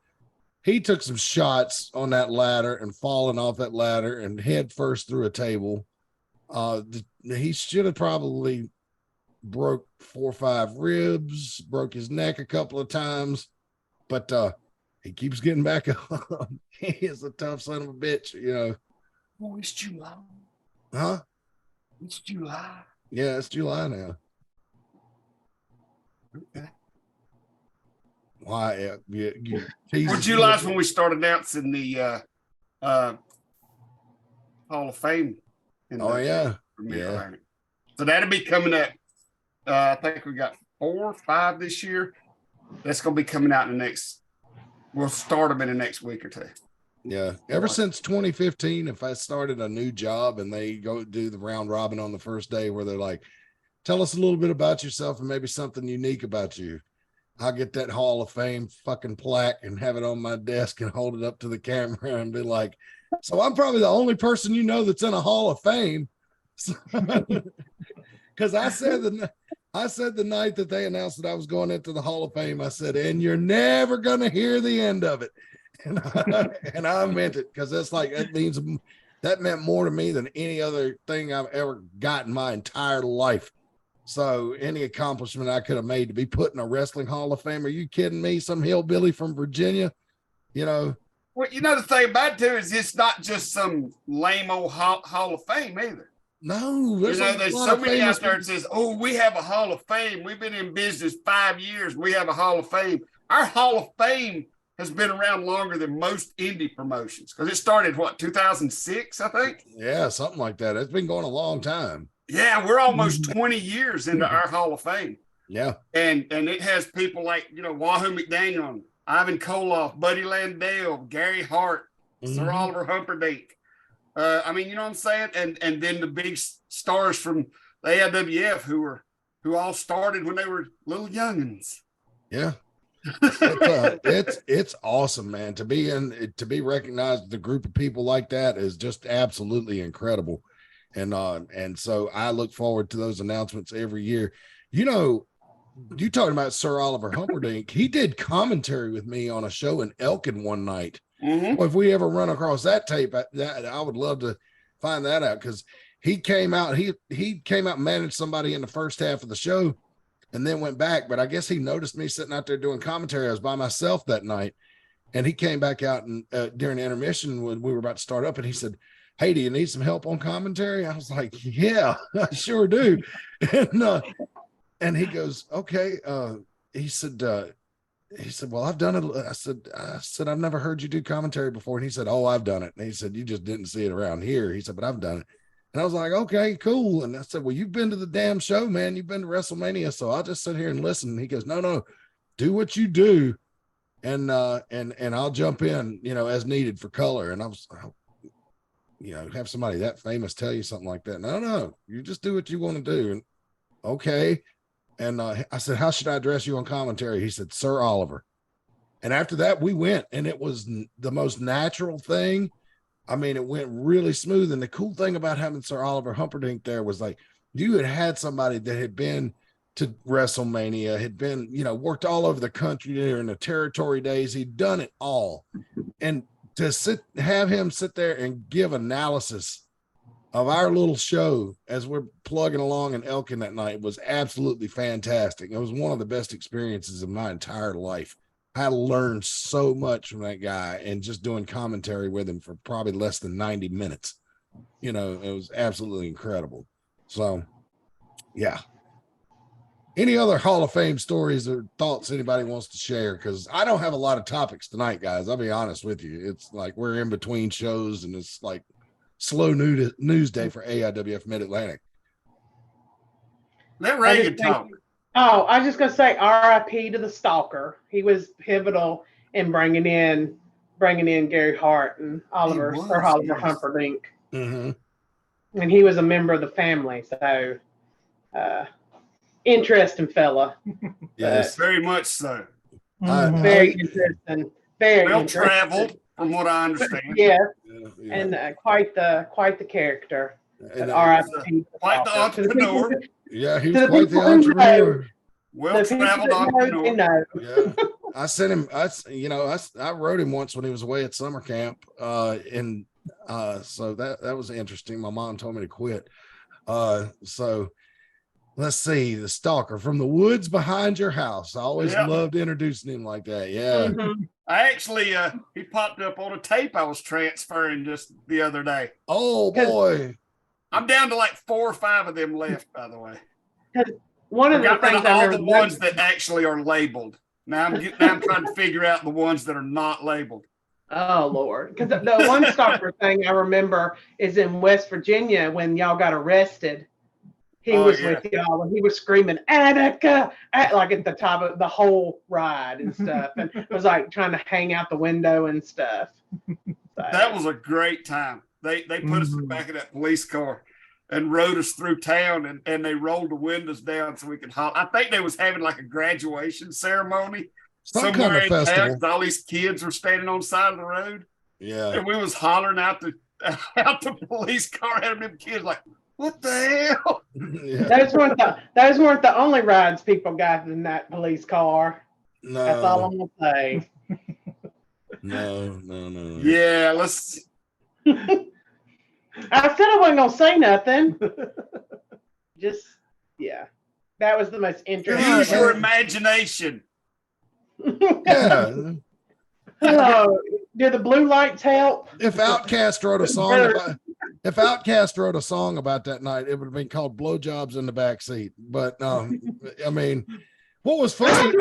He took some shots on that ladder and falling off that ladder and head first through a table. He should have probably broke 4 or 5 ribs, broke his neck a couple of times, but he keeps getting back up. He is a tough son of a bitch, Oh, it's July. Huh? It's July. Yeah, it's July now. Okay. Why? Well, July's when we start announcing the Hall of Fame. Yeah. So that'll be coming up. I think we got 4 or 5 this year. That's going to be coming out in the next. We'll start them in the next week or 2. Yeah. Ever since 2015, if I started a new job and they go do the round robin on the first day where they're like, tell us a little bit about yourself and maybe something unique about you, I'll get that Hall of Fame fucking plaque and have it on my desk and hold it up to the camera and be like, so I'm probably the only person that's in a Hall of Fame. Because I said the night that they announced that I was going into the Hall of Fame, I said, and you're never going to hear the end of it. And I meant it, because that's like, that meant more to me than any other thing I've ever got in my entire life. So any accomplishment I could have made to be put in a wrestling Hall of Fame, are you kidding me? Some hillbilly from Virginia, Well, the thing about it too is it's not just some lame old Hall of Fame either. No, there's so many out there that says, "Oh, we have a Hall of Fame. We've been in business 5 years. We have a Hall of Fame." Our Hall of Fame has been around longer than most indie promotions, because it started 2006, I think. Yeah, something like that. It's been going a long time. Yeah, we're almost 20 years into our Hall of Fame. Yeah, and it has people like Wahoo McDaniel, Ivan Koloff, Buddy Landale, Gary Hart, Sir Oliver Humperdinck. I mean, you know what I'm saying? And then the big stars from the AIWF who all started when they were little youngins. Yeah. It's awesome, man. To be recognized, the group of people like that is just absolutely incredible. And so I look forward to those announcements every year. You talking about Sir Oliver Humperdinck, he did commentary with me on a show in Elkin one night. Well, if we ever run across that tape, I would love to find that out, because he came out and managed somebody in the first half of the show and then went back. But I guess he noticed me sitting out there doing commentary. I was by myself that night, and he came back out and during the intermission when we were about to start up, and he said, "Hey, do you need some help on commentary?" I was like, "Yeah, I sure do." And he goes, "Okay." He said, "Well, I've done it." I said, "I've never heard you do commentary before." And he said, "Oh, I've done it." And he said, "You just didn't see it around here." He said, "But I've done it." And I was like, "Okay, cool." And I said, "Well, you've been to the damn show, man. You've been to WrestleMania. So I'll just sit here and listen." And he goes, No, do what you do. And I'll jump in, as needed for color. And I was, have somebody that famous tell you something like that. No, you just do what you want to do. And okay. And I said, "How should I address you on commentary?" He said, "Sir Oliver." And after that, we went, and it was the most natural thing. I mean, it went really smooth. And the cool thing about having Sir Oliver Humperdinck there was like, you had somebody that had been to WrestleMania, had been, worked all over the country during the territory days. He'd done it all. And to have him sit there and give analysis of our little show as we're plugging along in Elkin that night was absolutely fantastic. It was one of the best experiences of my entire life. I learned so much from that guy, and just doing commentary with him for probably less than 90 minutes. It was absolutely incredible. So, yeah. Any other Hall of Fame stories or thoughts anybody wants to share? Because I don't have a lot of topics tonight, guys. I'll be honest with you. It's like we're in between shows, and it's like slow news day for AIWF Mid-Atlantic. Let Reagan talk. Oh, I was just going to say RIP to the Stalker. He was pivotal in bringing in Gary Hart and Oliver Humperdinck. Mm-hmm. And he was a member of the family. So, interesting fella. Yes, very much so. Very interesting. Very well traveled, from what I understand. Yeah. And quite the character. Quite the entrepreneur. Yeah, he was quite the entrepreneur. Well traveled entrepreneur. Yeah. I sent him. I wrote him once when he was away at summer camp, and so that was interesting. My mom told me to quit. So let's see, the Stalker from the woods behind your house. I always loved introducing him like that. Yeah. Mm-hmm. I actually, he popped up on a tape I was transferring just the other day. Oh boy. I'm down to like 4 or 5 of them left, by the way. One of the things all the ones that actually are labeled. Now I'm trying to figure out the ones that are not labeled. Oh Lord. Because the one Stalker thing I remember is in West Virginia when y'all got arrested. He was with y'all and he was screaming Attica like at the top of the whole ride and stuff, and was like trying to hang out the window and stuff. So. That was a great time. They put us in the back of that police car and rode us through town, and they rolled the windows down so we could holler. I think they was having like a graduation ceremony somewhere in town. All these kids were standing on the side of the road. Yeah, and we was hollering out the police car, having them kids like, what the hell? Yeah. Those weren't the only rides people got in that police car. No. That's all I'm gonna say. No. Yeah, let's. I said I wasn't gonna say nothing. Just that was the most interesting. Use your imagination. Yeah. Hello. Do the blue lights help? If Outkast wrote a song about that night, it would have been called "Blowjobs in the Backseat." But I mean, what was funny?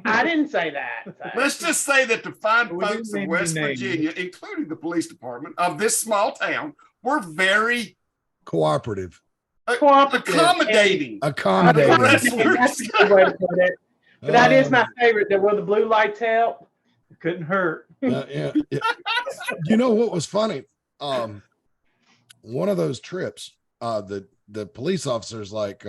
I didn't say that. So. Let's just say that the fine folks of West Virginia, including the police department of this small town, were very cooperative, accommodating. That's the way to put it. But that is my favorite. Will the blue lights help? It couldn't hurt. Yeah. You know what was funny? One of those trips, the police officer's like,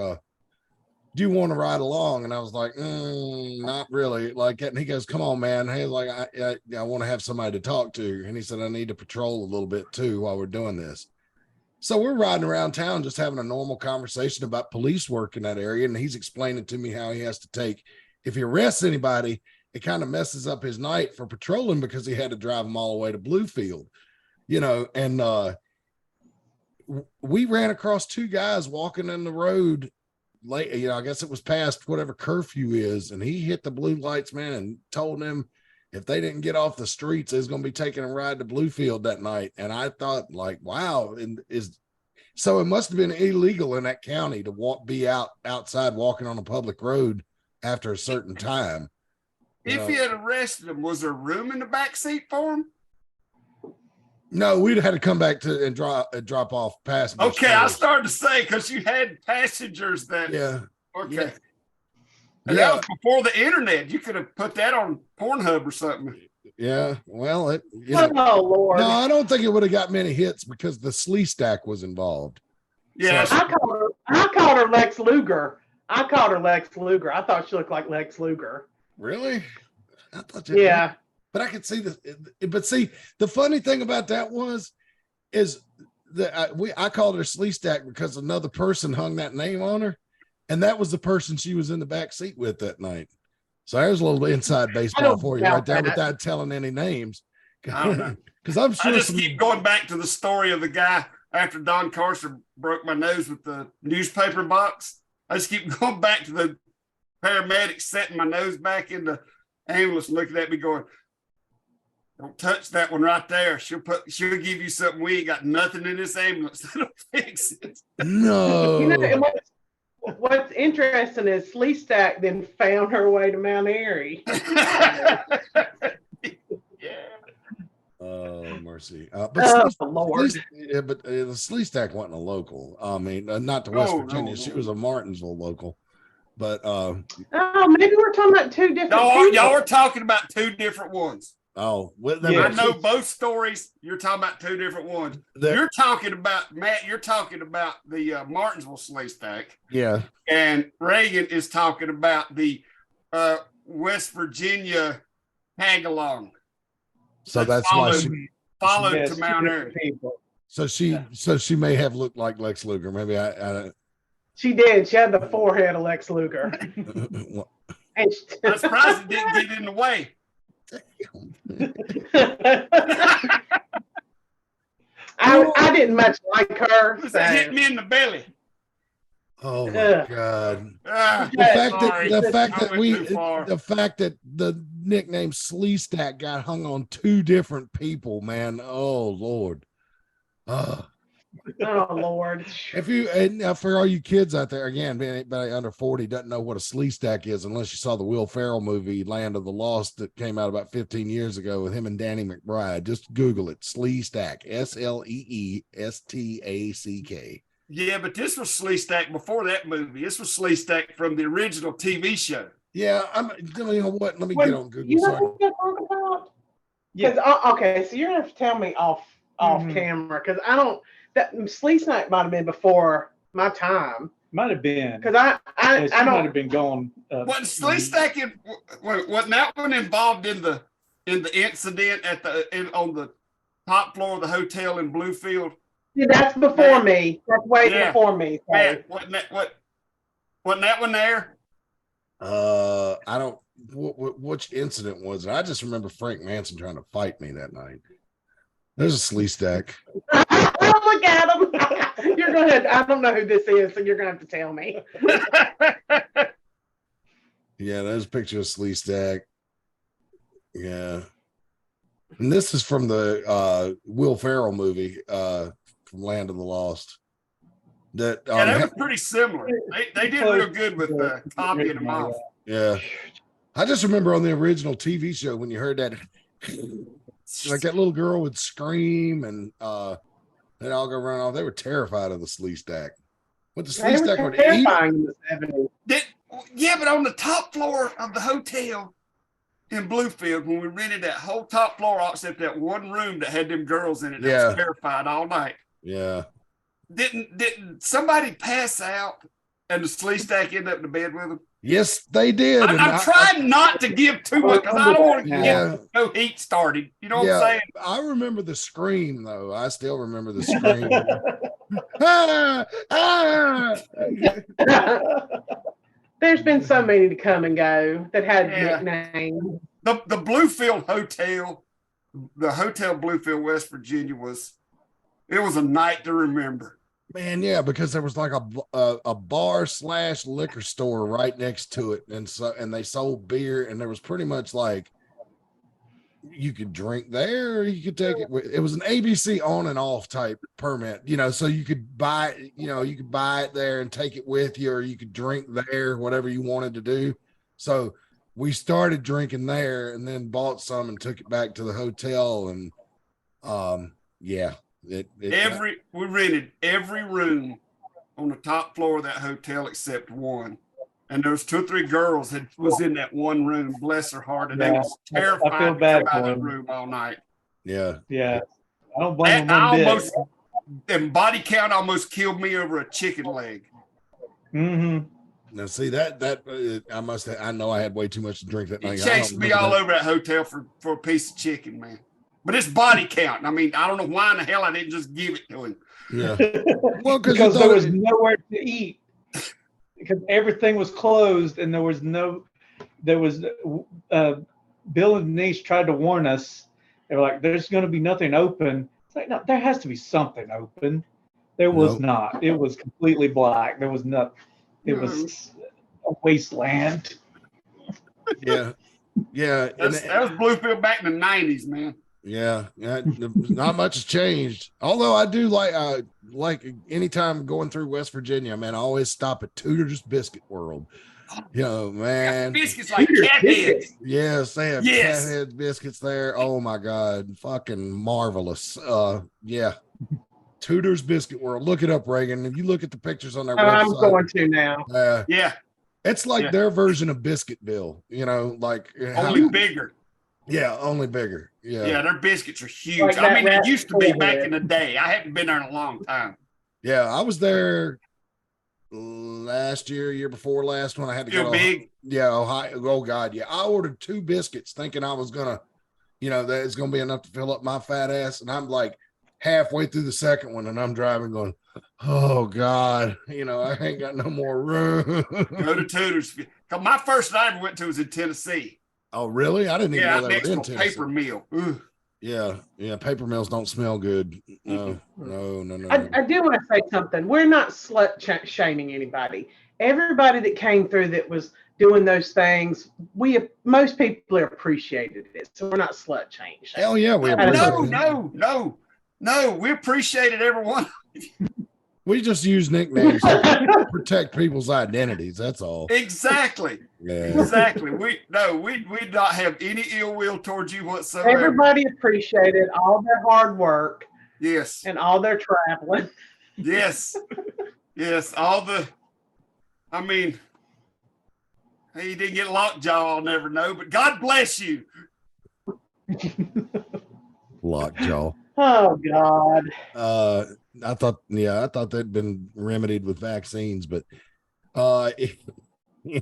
do you want to ride along? And I was like, not really. Like, and he goes, come on, man. Hey, like, I want to have somebody to talk to. And he said, I need to patrol a little bit too while we're doing this. So we're riding around town, just having a normal conversation about police work in that area. And he's explaining to me how he has to take, if he arrests anybody, it kind of messes up his night for patrolling because he had to drive them all the way to Bluefield, and we ran across 2 guys walking in the road late, I guess it was past whatever curfew is, and he hit the blue lights, man, and told them if they didn't get off the streets, they was going to be taking a ride to Bluefield that night. And I thought, like, wow, so it must have been illegal in that county to be outside walking on a public road after a certain time. If you had arrested him, was there room in the back seat for him? No, we'd had to come back and drop off passengers. Okay, I started to say because you had passengers that. Yeah. Okay. Yeah. And that was before the internet. You could have put that on Pornhub or something. Yeah. Well, oh Lord. No, I don't think it would have got many hits because the Slee Stack was involved. Yeah. So, I called her Lex Luger. I thought she looked like Lex Luger. Really? I thought yeah. but I could see but see, the funny thing about that is that I called her Slee Stack because another person hung that name on her, and that was the person she was in the back seat with that night. So there's a little inside baseball for you right there without telling any names. I don't know. Because I'm sure I just keep going back to the story of the guy after Don Carson broke my nose with the newspaper box. I just keep going back to the paramedics setting my nose back in the ambulance, looking at me going, "Don't touch that one right there. She'll give you something. We ain't got nothing in this ambulance that'll fix it." No. You know, what's interesting is Slee Stack then found her way to Mount Airy. Oh, mercy. But Lord. The Slee Stack wasn't a local. I mean, not to West Virginia. She was a Martinsville local. But maybe we're talking about two different people. Y'all are talking about two different ones. Oh, well, I know both stories. You're talking about two different ones. You're talking about, Matt, you're talking about the Martinsville Slee Stack. Yeah. And Reagan is talking about the West Virginia tag along. So that's why she followed to Mount Airy. So she may have looked like Lex Luger. Maybe I She did. She had the forehead of Lex Luger. I'm surprised it didn't get in the way. I didn't much like her. So. It hit me in the belly. Oh my God! The fact that the nickname Slee Stack got hung on two different people, man. Oh Lord. Oh Lord. If you, and for all you kids out there, again, anybody under 40 doesn't know what a Slee Stack is unless you saw the Will Ferrell movie Land of the Lost that came out about 15 years ago with him and Danny McBride. Just Google it. Slee Stack. SLEESTACK. Yeah, but this was Slee Stack before that movie. This was Slee Stack from the original TV show. Yeah, you know what? Let me get on Google. You know what you're talking about? Yeah. Okay, so you're gonna have to tell me off camera because I don't. That Slee Stack might have been before my time. Might have been because I don't. Might have been going. What Slee Stack? Wasn't that one involved in the incident on the top floor of the hotel in Bluefield? Yeah, that's before me. That's way before me. Matt, wasn't that one there? I don't. Which incident was it? I just remember Frank Manson trying to fight me that night. There's a Slee Stack. Look at him. You're gonna. I don't know who this is, so you're gonna have to tell me. Yeah, there's a picture of Slee Stack. Yeah, and this is from the Will Ferrell movie, from Land of the Lost. That was pretty similar. They did real good with copying them off. Yeah, I just remember on the original TV show when you heard that, like that little girl would scream and they'd all go run off. They were terrified of the Slee Stack. What the Slee Stack would eat? Yeah, but on the top floor of the hotel in Bluefield, when we rented that whole top floor except that one room that had them girls in it, that was terrified all night. Yeah. Didn't somebody pass out and the Slee Stack end up in the bed with them? Yes, they did. I'm trying not to give too much because I don't want to get no heat started. You know what I'm saying? I remember the scream, though. I still remember the scream. Ah, ah. There's been so many to come and go that had nicknames. The Bluefield Hotel, the Hotel Bluefield, West Virginia was a night to remember. Man, yeah, because there was like a bar / liquor store right next to it, and they sold beer, and there was pretty much like you could drink there, or you could take it. It was an ABC on and off type permit, so you could buy it there and take it with you, or you could drink there, whatever you wanted to do. So we started drinking there, and then bought some and took it back to the hotel, and we rented every room on the top floor of that hotel except one, and there was 2 or 3 girls that was in that one room. Bless their heart, and they was terrified to come out of that room all night. Yeah. I don't blame them. And body count almost killed me over a chicken leg. Mm-hmm. Now, see I know I had way too much to drink that night. He chased me all over that hotel for a piece of chicken, man. But it's body count. I mean, I don't know why in the hell I didn't just give it to him. Yeah. Well, because there was nowhere to eat because everything was closed and Bill and Denise tried to warn us. They were like, there's going to be nothing open. It's like, no, there has to be something open. There was not. It was completely black. There was nothing. It was a wasteland. Yeah. Yeah. That was Bluefield back in the 90s, man. Yeah. Not much has changed. Although I do like anytime going through West Virginia, man, I always stop at Tudor's Biscuit World. You know, man. Biscuits like cat heads. Yes, they have cat head biscuits there. Oh my God. Fucking marvelous. Yeah. Tudor's Biscuit World. Look it up, Reagan. If you look at the pictures on their website. I'm going to now. Yeah. It's like their version of Biscuitville, you know, like only bigger. Yeah, only bigger. Yeah. Yeah, their biscuits are huge. Like I mean, they used to be back in the day. I haven't been there in a long time. Yeah, I was there last year before last when I had to go big. Yeah, Ohio. Oh God, yeah. I ordered 2 biscuits thinking I was gonna, that it's gonna be enough to fill up my fat ass. And I'm like halfway through the second one and I'm driving going, oh God, I ain't got no more room. Go to Tudor's. My first I ever went to was in Tennessee. Oh, really? I didn't even know that was in Tennessee. Paper mill. Ugh. Yeah, paper mills don't smell good. No. I do want to say something. We're not slut shaming anybody. Everybody that came through that was doing those things, most people appreciated it. So we're not slut shaming. Hell yeah, we appreciate it. No, we appreciated everyone. We just use nicknames to protect people's identities. That's all. Exactly. Yeah. Exactly. We not have any ill will towards you whatsoever. Everybody appreciated all their hard work. Yes. And all their traveling. Yes. Yes. I mean, hey, you didn't get lockjaw, I'll never know, but God bless you. Lockjaw. Oh God. I thought that'd been remedied with vaccines, but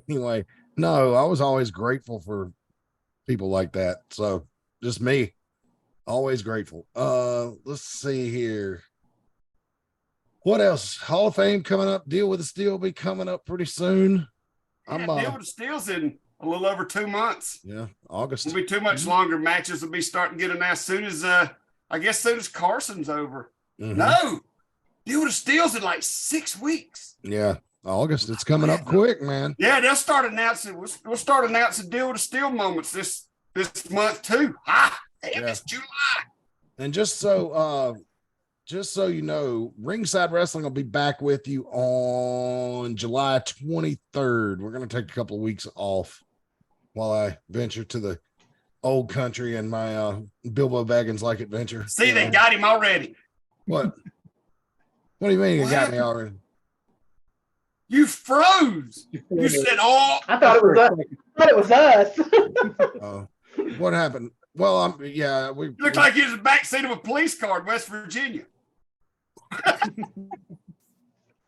anyway, no, I was always grateful for people like that. So just me, always grateful. Let's see here. What else? Hall of Fame coming up. Deal with the Steel will be coming up pretty soon. Deal with the Steel's in a little over 2 months. Yeah, August. It'll be too much longer. Matches will be starting getting as soon as soon as Carson's over. Mm-hmm. No, Deal with the Steel's in like 6 weeks. Yeah, August. It's coming up quick, man. Yeah, they'll start announcing. We'll start announcing Deal with the Steel moments this month too. It's July. And just so you know, Ringside Wrestling will be back with you on July 23rd. We're going to take a couple of weeks off while I venture to the old country and my Bilbo Baggins like adventure. See, they got him already. What? What do you mean you got me already? You froze. You said, "Oh, I thought it was us." What happened? Well, we looked like he was in the backseat of a police car in West Virginia.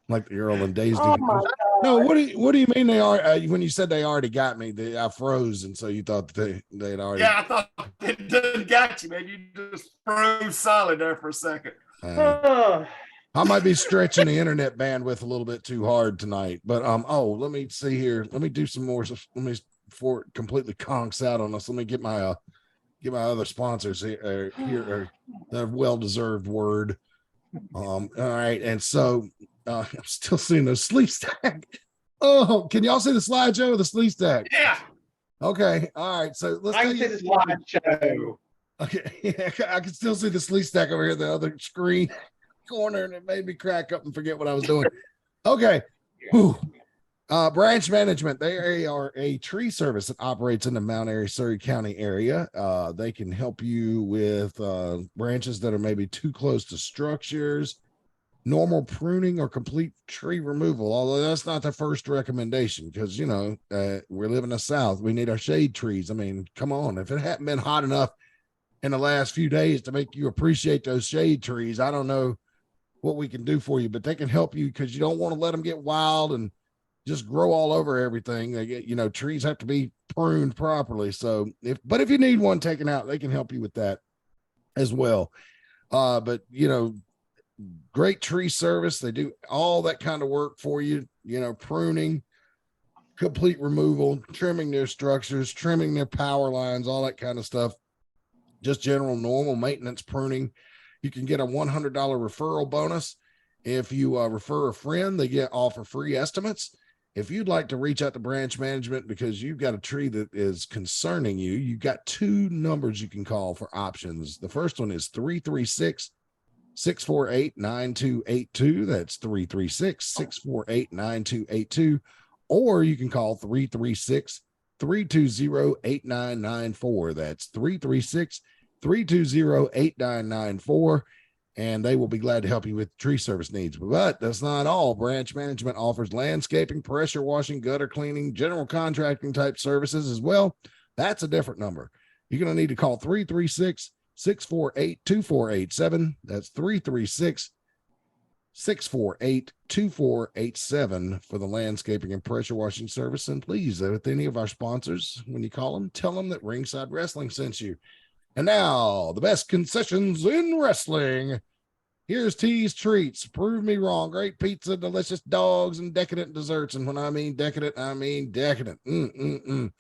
Like the Earl and Daisy. No, what do you mean they are? When you said they already got me, I froze, and so you thought they'd already. Yeah, I thought it done got you, man. You just froze solid there for a second. I might be stretching the internet bandwidth a little bit too hard tonight, but let me see here. Let me do some more. Before it completely conks out on us. Let me get my other sponsors here. The well-deserved word. All right, and so I'm still seeing those sleeve stack. Oh, can y'all see the slideshow of the sleeve stack? Yeah. Okay. All right. So let's see the slideshow. Okay. Yeah, I can still see the sleeve stack over here, the other screen corner, and it made me crack up and forget what I was doing. Okay. Whew. Branch Management, they are a tree service that operates in the Mount Airy, Surry County area. They can help you with branches that are maybe too close to structures, normal pruning, or complete tree removal, although that's not the first recommendation because, we live in the South. We need our shade trees. I mean, come on. If it hadn't been hot enough in the last few days to make you appreciate those shade trees, I don't know what we can do for you, but they can help you because you don't want to let them get wild and just grow all over everything. They get, trees have to be pruned properly. So if you need one taken out, they can help you with that as well. But great tree service. They do all that kind of work for you, pruning, complete removal, trimming their structures, trimming their power lines, all that kind of stuff. Just general normal maintenance pruning. You can get a $100 referral bonus. If you refer a friend, they offer free estimates. If you'd like to reach out to branch management because you've got a tree that is concerning you, you've got 2 numbers you can call for options. The first one is 336-648-9282. That's 336-648-9282. Or you can call 336-320-8994. That's 336-320-8994. And they will be glad to help you with tree service needs. But that's not all. Branch management offers landscaping, pressure washing, gutter cleaning, general contracting type services as well. That's a different number. You're going to need to call 336-648-2487. That's 336-648-2487 for the landscaping and pressure washing service. And please, with any of our sponsors, when you call them, tell them that Ringside Wrestling sent you. And now, the best concessions in wrestling. Here's T's Treats. Prove me wrong. Great pizza, delicious dogs, and decadent desserts. And when I mean decadent, I mean decadent. The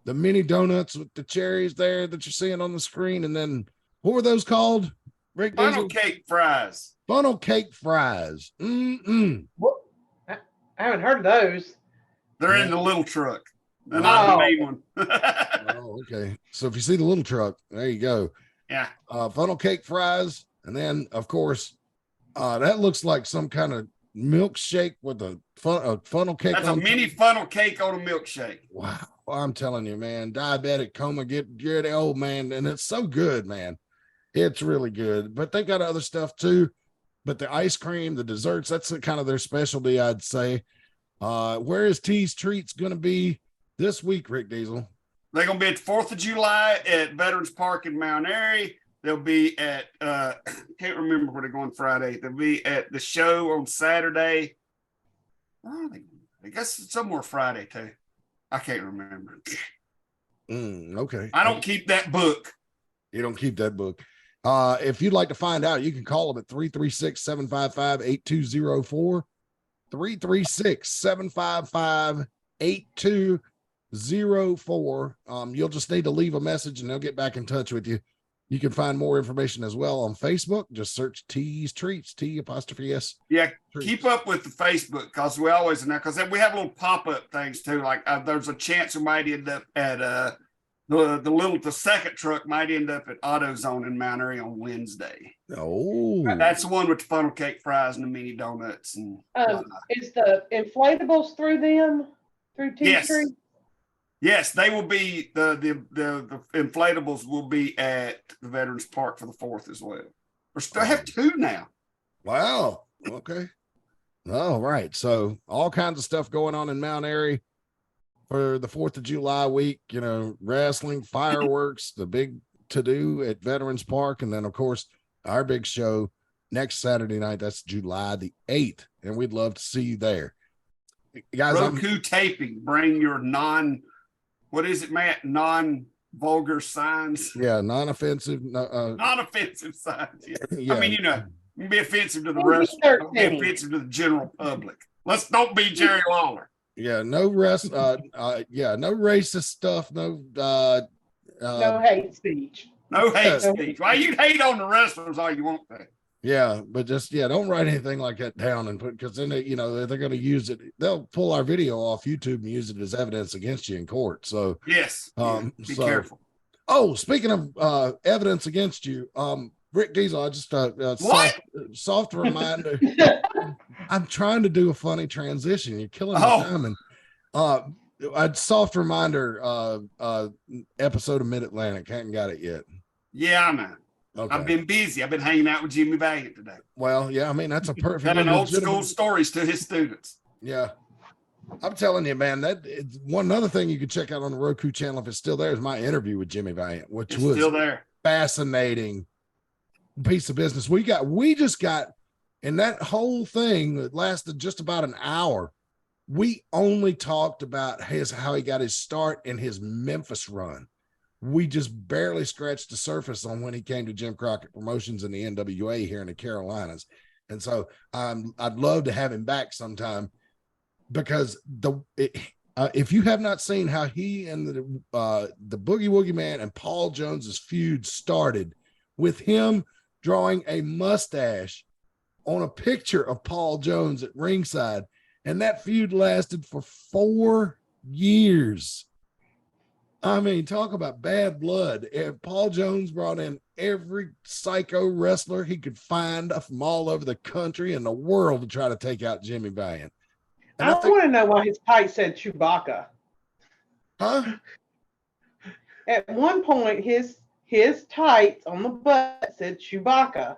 mini donuts with the cherries there that you're seeing on the screen. And then, what were those called? Rick Funnel cake fries. Funnel cake fries. What? I haven't heard of those. They're in the little truck. They're not the main one. Oh, okay. So if you see the little truck, there you go. Yeah. Funnel cake fries. And then, of course, that looks like some kind of milkshake with a funnel cake. That's a mini funnel cake on a milkshake. Wow. I'm telling you, man, diabetic coma, get the old man. And it's so good, man. It's really good. But they've got other stuff too. But the ice cream, the desserts, that's kind of their specialty, I'd say. Where is T's Treats going to be this week, Rick Diesel? They're going to be at the 4th of July at Veterans Park in Mount Airy. They'll be at, can't remember where they're going Friday. They'll be at the show on Saturday. I guess it's somewhere Friday too. I can't remember. Okay. I don't keep that book. You don't keep that book. If you'd like to find out, you can call them at 336-755-8204. 336-755-8204. You'll just need to leave a message and they'll get back in touch with you. You can find more information as well on Facebook. Just search T's Treats, T''S. Yeah, Treats. Keep up with the Facebook because we always know, because we have little pop-up things too. Like there's a chance we might end up at the second truck might end up at AutoZone in Mount Airy on Wednesday. Oh, that's the one with the funnel cake fries and the mini donuts. And is the inflatables through them? Through T Street? Yes, they will be the inflatables will be at the Veterans Park for the 4th as well. We still have 2 now. Wow. Okay. All right. So all kinds of stuff going on in Mount Airy for the 4th of July week, wrestling, fireworks, the big to-do at Veterans Park. And then, of course, our big show next Saturday night. That's July the 8th. And we'd love to see you there. Guys, ROKU taping. Bring your what is it, Matt? Non-vulgar signs. Yeah, non-offensive. Non-offensive signs. Yeah. Yeah. I mean, be offensive to the rest. Be offensive to the general public. Let's don't be Jerry Lawler. Yeah, no no racist stuff. No hate speech. No hate speech. Well, you hate on the wrestlers all you want to. Yeah, but just don't write anything like that down and put, because then they're going to use it. They'll pull our video off YouTube and use it as evidence against you in court. So yes, be careful. Oh, speaking of evidence against you, Rick Diesel, I just soft reminder. I'm trying to do a funny transition. You're killing my timing. A soft reminder episode of Mid-Atlantic. Haven't got it yet. Yeah, I know. Okay. I've been busy. I've been hanging out with Jimmy Valiant today. Well, yeah, I mean, that's a perfect. Telling old school stories to his students. Yeah. I'm telling you, man, that it's one other thing you can check out on the Roku channel if it's still there is my interview with Jimmy Valiant, which was still there. Fascinating piece of business. We just got in that whole thing that lasted just about an hour. we only talked about how he got his start in his Memphis run. We just barely scratched the surface on when he came to Jim Crockett Promotions in the NWA here in the Carolinas. And so I'd love to have him back sometime, because if you have not seen how he and the Boogie Woogie Man and Paul Jones's feud started with him drawing a mustache on a picture of Paul Jones at ringside, and that feud lasted for 4 years. I mean, talk about bad blood. Paul Jones brought in every psycho wrestler he could find from all over the country and the world to try to take out Jimmy Valiant. And I want to know why his tights said Chewbacca. Huh? At one point, his tights on the butt said Chewbacca.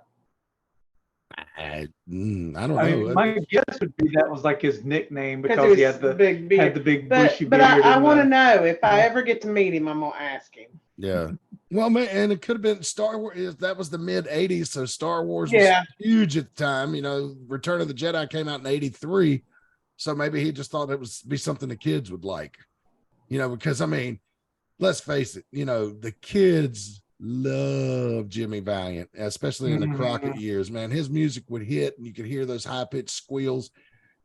I don't know. Mean, my guess would be that was like his nickname, because he had the big bushy beard. But I want to know, if I ever get to meet him, I'm gonna ask him. Yeah. Well, man, and it could have been Star Wars. That was the mid '80s, so Star Wars was huge at the time. You know, Return of the Jedi came out in '83, so maybe he just thought it was be something the kids would like. You know, because I mean, let's face it. You know, the kids love Jimmy Valiant, especially in the Crockett years. Man, his music would hit, and you could hear those high-pitched squeals.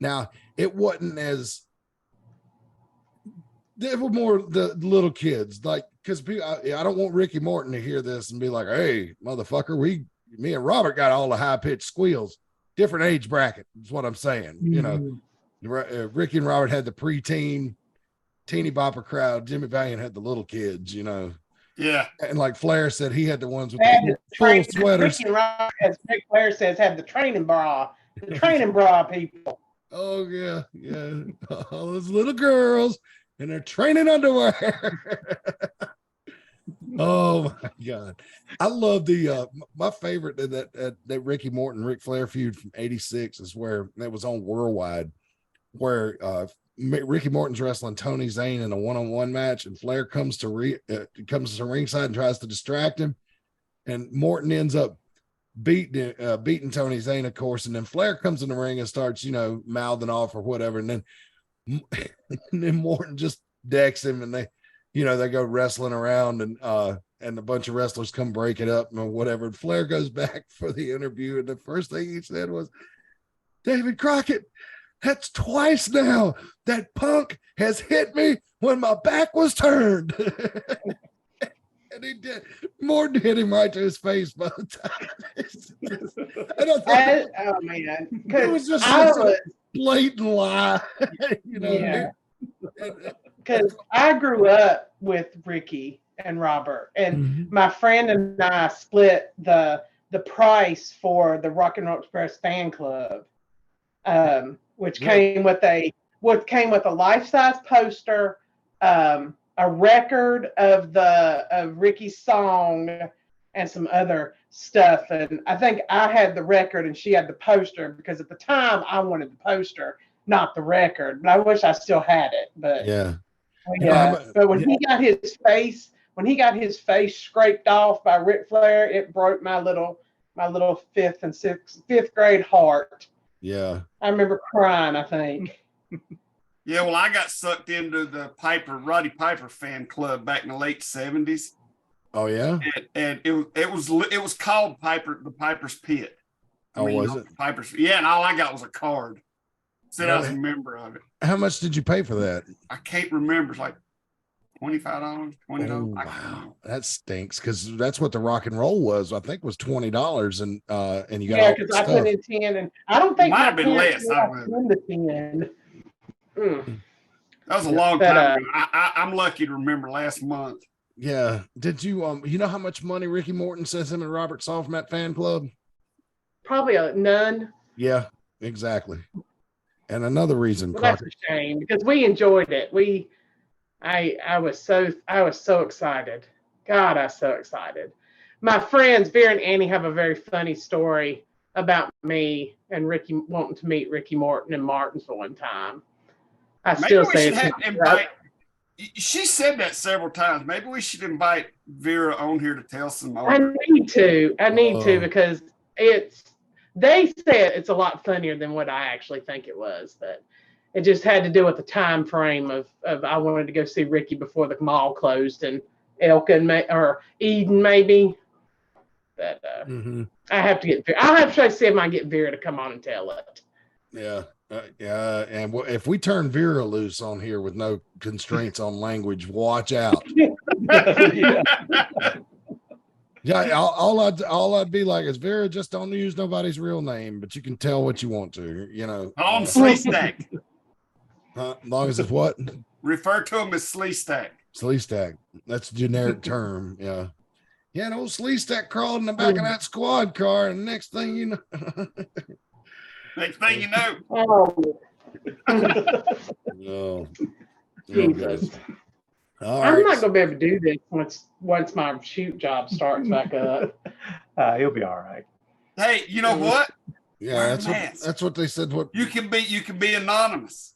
Now, it wasn't as they were more the little kids, like, because I don't want Ricky Morton to hear this and be like, "Hey, motherfucker, me and Robert got all the high-pitched squeals." Different age bracket is what I'm saying. You know, Ricky and Robert had the preteen, teeny bopper crowd. Jimmy Valiant had the little kids. You know. Yeah, and like Flair said, he had the ones with the full sweaters. Ricky and Robert, as Rick Flair says, have the training bra people. Oh yeah, all those little girls in their training underwear. Oh my God, I love the my favorite that Ricky Morton Ric Flair feud from '86 is where that was on Worldwide, where Ricky Morton's wrestling Tony Zane in a one-on-one match, and Flair comes to ringside and tries to distract him, and Morton ends up beating Tony Zane, of course, and then Flair comes in the ring and starts, you know, mouthing off or whatever, and then Morton just decks him, and they go wrestling around, and a bunch of wrestlers come break it up and whatever. And Flair goes back for the interview, and the first thing he said was, "David Crockett, that's twice now that Punk has hit me when my back was turned." And he did. Morton hit him right to his face both times. Oh man, it was just a blatant lie. You know. Yeah. Because I grew up with Ricky and Robert, and my friend and I split the price for the Rock and Roll Express fan club. Which came with a life-size poster, a record of Ricky's song, and some other stuff. And I think I had the record and she had the poster, because at the time I wanted the poster, not the record. But I wish I still had it. But but when he got his face scraped off by Ric Flair, it broke my little fifth grade heart. Yeah. I remember crying, I think. Yeah, well, I got sucked into the Roddy Piper fan club back in the late 70s. Oh yeah. And it was called the Piper's Pit. Was it? Piper's, yeah, and all I got was a card. Said I was a member of it. How much did you pay for that? I can't remember. It's like $25, $20. Oh, wow, that stinks, because that's what the Rock and Roll was. I think was $20, and you got because I put in 10, and I don't think might have been less. The 10. That was a long time ago. I'm lucky to remember last month. Yeah. Did you you know how much money Ricky Morton says him and Robert saw from that fan club? Probably none. Yeah, exactly. And another reason, well, that's a shame, because we enjoyed it. I was so excited. God, I was so excited. My friends Vera and Annie have a very funny story about me and Ricky wanting to meet Ricky Morton in Martinsville one time. I still say she said that several times. Maybe we should invite Vera on here to tell some more. I need to because they said it's a lot funnier than what I actually think it was. But it just had to do with the time frame of I wanted to go see Ricky before the mall closed in Elkin or Eden maybe. But I have to get I'll have to try to see if I can get Vera to come on and tell it. Yeah. Yeah, and if we turn Vera loose on here with no constraints on language, watch out. Yeah, all I'd be like is, Vera, just don't use nobody's real name, but you can tell what you want to, you know. On Sleestack. As long as it's what? Refer to him as Sleestack. Sleestack. That's a generic term. Yeah. Yeah, an old Sleestack crawled in the back of that squad car, and next thing you know. Next thing you know. No. Jesus. All I'm right. not gonna be able to do this once my shoot job starts back up. He'll be all right. Hey, you know what? Yeah, that's what they said. What you can be anonymous.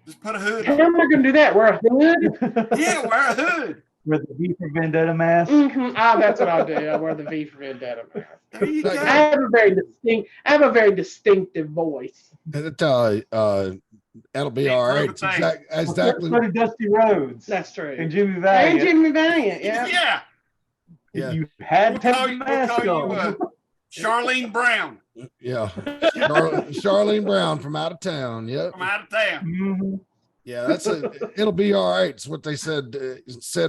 Just put a hood on. How am I gonna do that? Wear a hood? Yeah, wear a hood. With the V for Vendetta mask. Oh, that's what I'll do. I wear the V for Vendetta mask. There you go. I have a very distinctive voice. That'll be all right. Exactly. So did Dusty Rhodes. That's true. And Jimmy Valiant. Yeah. Yeah. You had to have the We'll mask call you on. Charlene Brown. Yeah. Charlene Brown from out of town. Yep. From out of town. Yeah, it'll be all right. It's what they said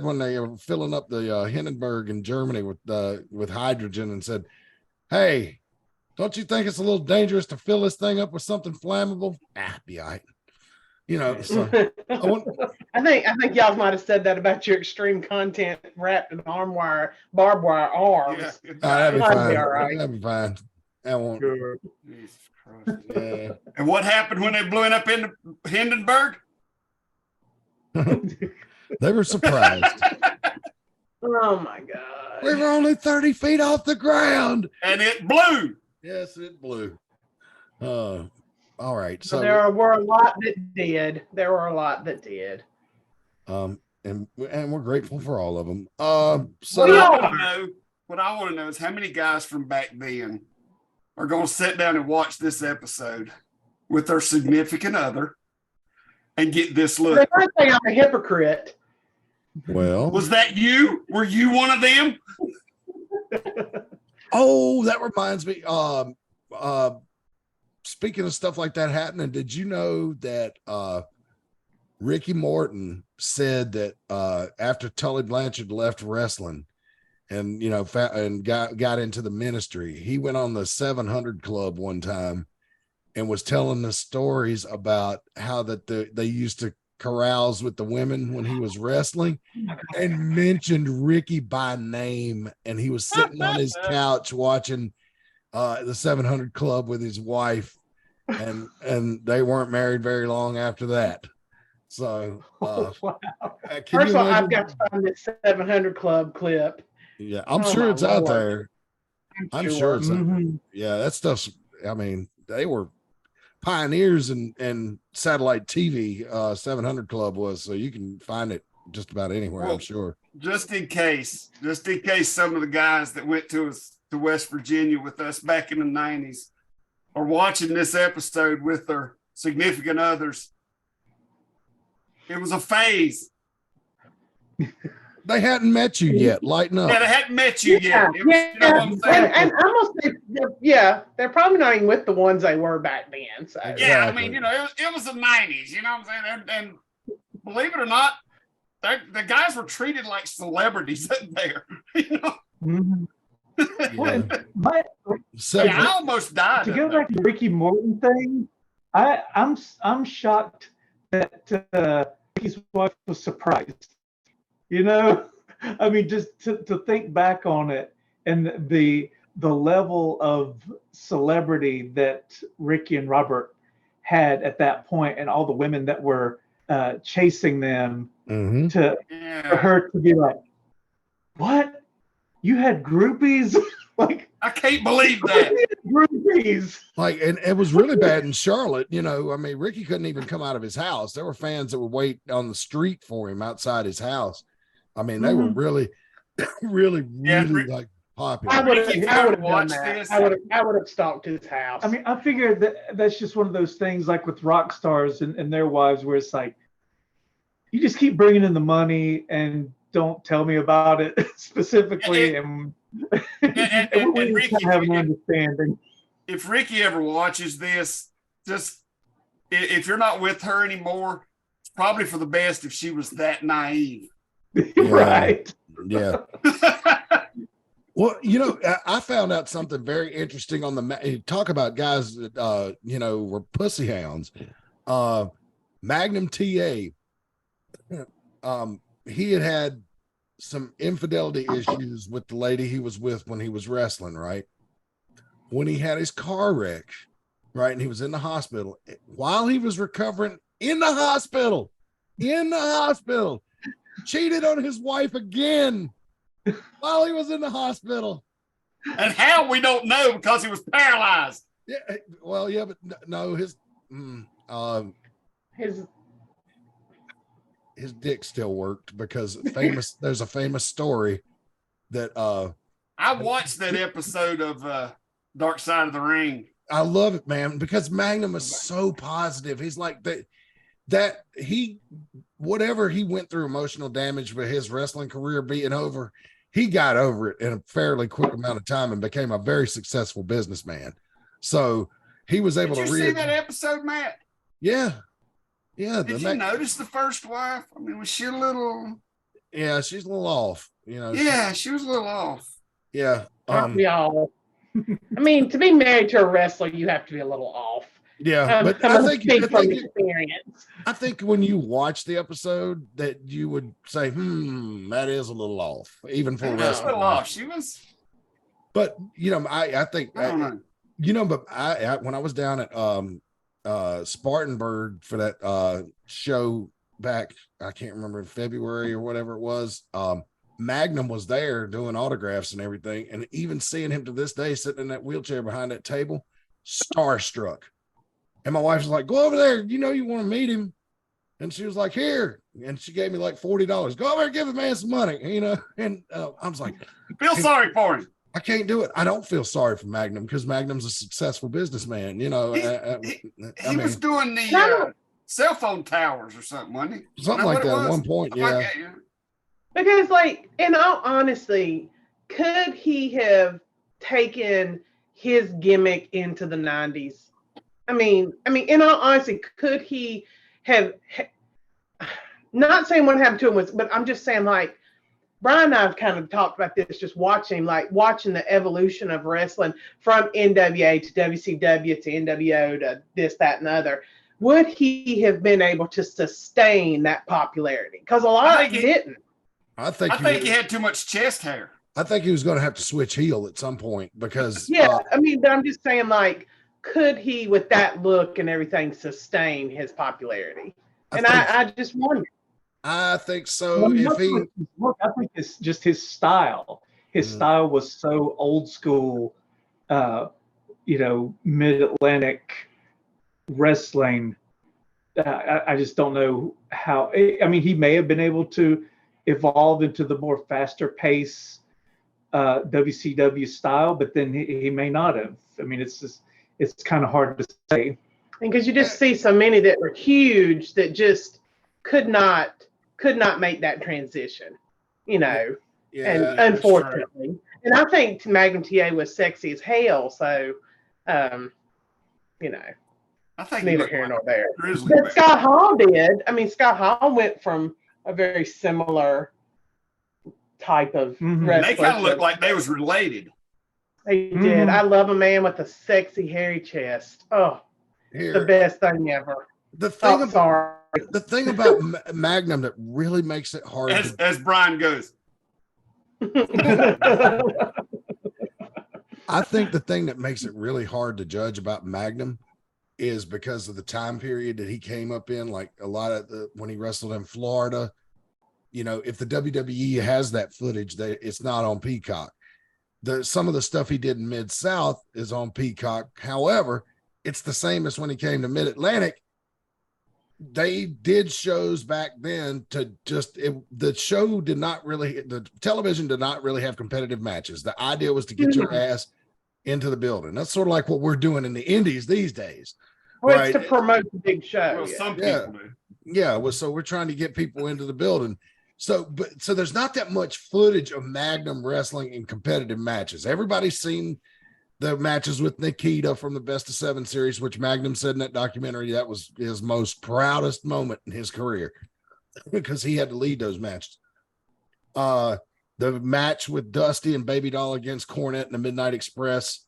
when they were filling up the Hindenburg in Germany with hydrogen, and said, "Hey, don't you think it's a little dangerous to fill this thing up with something flammable?" Be all right. You know, so I think y'all might have said that about your extreme content wrapped in barbed wire arms. Yeah. that'd be fine. Be all right. That'd be fine. That won't. Sure. Jesus Christ. Yeah. And what happened when they blew it up in Hindenburg? They were surprised. Oh my God. We were only 30 feet off the ground. And it blew. Yes, it blew. All right. So there were a lot that did. There were a lot that did. And we're grateful for all of them. So what I want to know is how many guys from back then are going to sit down and watch this episode with their significant other and get this look. They might say I'm a hypocrite. Well, was that you? Were you one of them? Oh, that reminds me. Speaking of stuff like that happening, did you know that Ricky Morton said that after Tully Blanchard left wrestling and got into the ministry, he went on the 700 Club one time and was telling the stories about how that they used to carouse with the women when he was wrestling, and mentioned Ricky by name, and he was sitting on his couch watching the 700 Club with his wife, and they weren't married very long after that. So wow. First of all, I've got to find this 700 Club clip. Yeah, I'm sure it's out there. I'm sure it's out there. Yeah, that stuff's, I mean, they were pioneers in satellite TV. 700 Club was, so you can find it just about anywhere. Well, I'm sure. Just in case some of the guys that went to West Virginia with us back in the 90s are watching this episode with their significant others, it was a phase. They hadn't met you yet. Lighten up. Yeah, they hadn't met you yet. You know what I'm saying? And I'm gonna say, they're probably not even with the ones they were back then. So. Yeah, I mean, it was the 90s. You know what I'm saying? And believe it or not, the guys were treated like celebrities there. You know. I almost died. To go back to the Ricky Morton thing, I'm shocked that Ricky's wife was surprised. You know, I mean, just to think back on it and the level of celebrity that Ricky and Robert had at that point, and all the women that were chasing them, for her to be like, "What? You had groupies?" Like, I can't believe that. Groupies. Like, and it was really bad in Charlotte. You know, I mean, Ricky couldn't even come out of his house. There were fans that would wait on the street for him outside his house. I mean, they were really like popular. I would have watched done that. this. I would have stalked his house. I mean, I figured that's just one of those things like with rock stars and their wives where it's like, you just keep bringing in the money and don't tell me about it specifically. And we Ricky, kind of have an understanding. If Ricky ever watches this, just if you're not with her anymore, it's probably for the best if she was that naive. Right. Yeah. Well, I found out something very interesting on the talk about guys that were pussy hounds. Magnum T.A. He had some infidelity issues with the lady he was with when he was wrestling, right? When he had his car wreck, right? And he was in the hospital. While he was recovering in the hospital, cheated on his wife again while he was in the hospital. And how, we don't know, because he was paralyzed. Yeah, well, yeah, but no, his dick still worked because there's a famous story that I watched that episode of Dark Side of the Ring. I love it, man, because Magnum is so positive. He's like that he whatever he went through emotional damage with his wrestling career being over, he got over it in a fairly quick amount of time and became a very successful businessman. So he was able Did to you see that episode, Matt? Yeah. Did you notice the first wife? I mean, was she a little? Yeah, she's a little off. Yeah, she was a little off. Yeah. Aren't we all? I mean, to be married to a wrestler, you have to be a little off. Yeah, but I think experience. I think when you watch the episode, that you would say, that is a little off, even for a wrestler. A little off. She was. But I think I don't know. But I when I was down at Spartanburg for that show back, I can't remember, in February or whatever it was, Magnum was there doing autographs and everything, and even seeing him to this day sitting in that wheelchair behind that table, starstruck. And my wife was like, "Go over there, you want to meet him." And she was like, "Here," and she gave me like $40. "Go over there, give the man some money," And I was like, feel sorry for him. I can't do it. I don't feel sorry for Magnum because Magnum's a successful businessman. He was doing the cell phone towers or something, wasn't he? Something like that at one point. Yeah. Because, in all honesty, could he have taken his gimmick into the 90s? I mean, in all honesty, could he have? Not saying what happened to him was, but I'm just saying, Brian and I have kind of talked about this, just watching the evolution of wrestling from NWA to WCW to NWO to this, that, and the other. Would he have been able to sustain that popularity? Because a lot didn't. I think he had too much chest hair. I think he was going to have to switch heel at some point because. Yeah, but I'm just saying, could he, with that look and everything, sustain his popularity? I just wonder. I think so. I think it's just his style. His style was so old school, mid-Atlantic wrestling. I just don't know how. He may have been able to evolve into the more faster pace WCW style, but then he may not have. It's kind of hard to say. Because you just see so many that were huge that just could not make that transition, Yeah, and unfortunately. And I think Magnum T.A. was sexy as hell, so I think neither here nor there. But Scott Hall did. Scott Hall went from a very similar type of wrestler. They kind of looked like they was related. They did. I love a man with a sexy, hairy chest. Oh, the best thing ever. The thing about Magnum that really makes it hard, as Brian goes. I think the thing that makes it really hard to judge about Magnum is because of the time period that he came up in, like a lot of when he wrestled in Florida. If the WWE has that footage, it's not on Peacock. Some of the stuff he did in Mid-South is on Peacock. However, it's the same as when he came to Mid-Atlantic. they did shows back then to just the television did not really have competitive matches. The idea was to get your ass into the building. That's sort of like what we're doing in the indies these days. Well, right? It's to promote the big show. Well, some people do. Yeah. Well, so we're trying to get people into the building. So there's not that much footage of Magnum wrestling in competitive matches. Everybody's seen the matches with Nikita from the Best of 7 series, which Magnum said in that documentary that was his most proudest moment in his career because he had to lead those matches. The match with Dusty and Baby Doll against Cornette and the Midnight Express,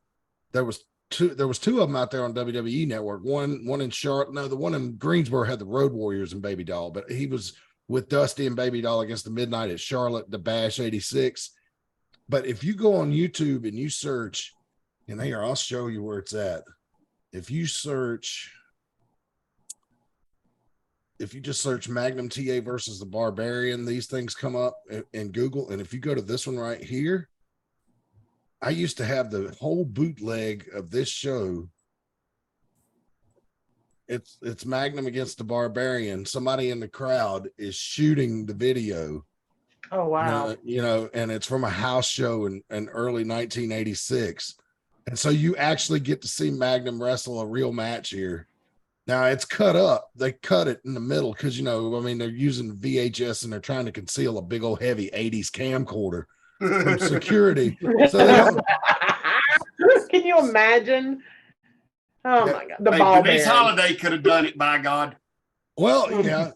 there was two of them out there on WWE Network. One in Charlotte, no, the one in Greensboro had the Road Warriors and Baby Doll, but he was with Dusty and Baby Doll against the Midnight at Charlotte, the Bash 86. But if you go on YouTube and you search, and here, I'll show you where it's at. If you just search Magnum T.A. versus the Barbarian, these things come up in Google. And if you go to this one right here, I used to have the whole bootleg of this show. It's Magnum against the Barbarian. Somebody in the crowd is shooting the video. Oh, wow. And it's from a house show in early 1986. And so you actually get to see Magnum wrestle a real match here. Now it's cut up. They cut it in the middle because, they're using VHS and they're trying to conceal a big old heavy 80s camcorder from security. So they don't... Can you imagine? Oh, my God. The ball Denise Holiday could have done it, by God. Well, yeah.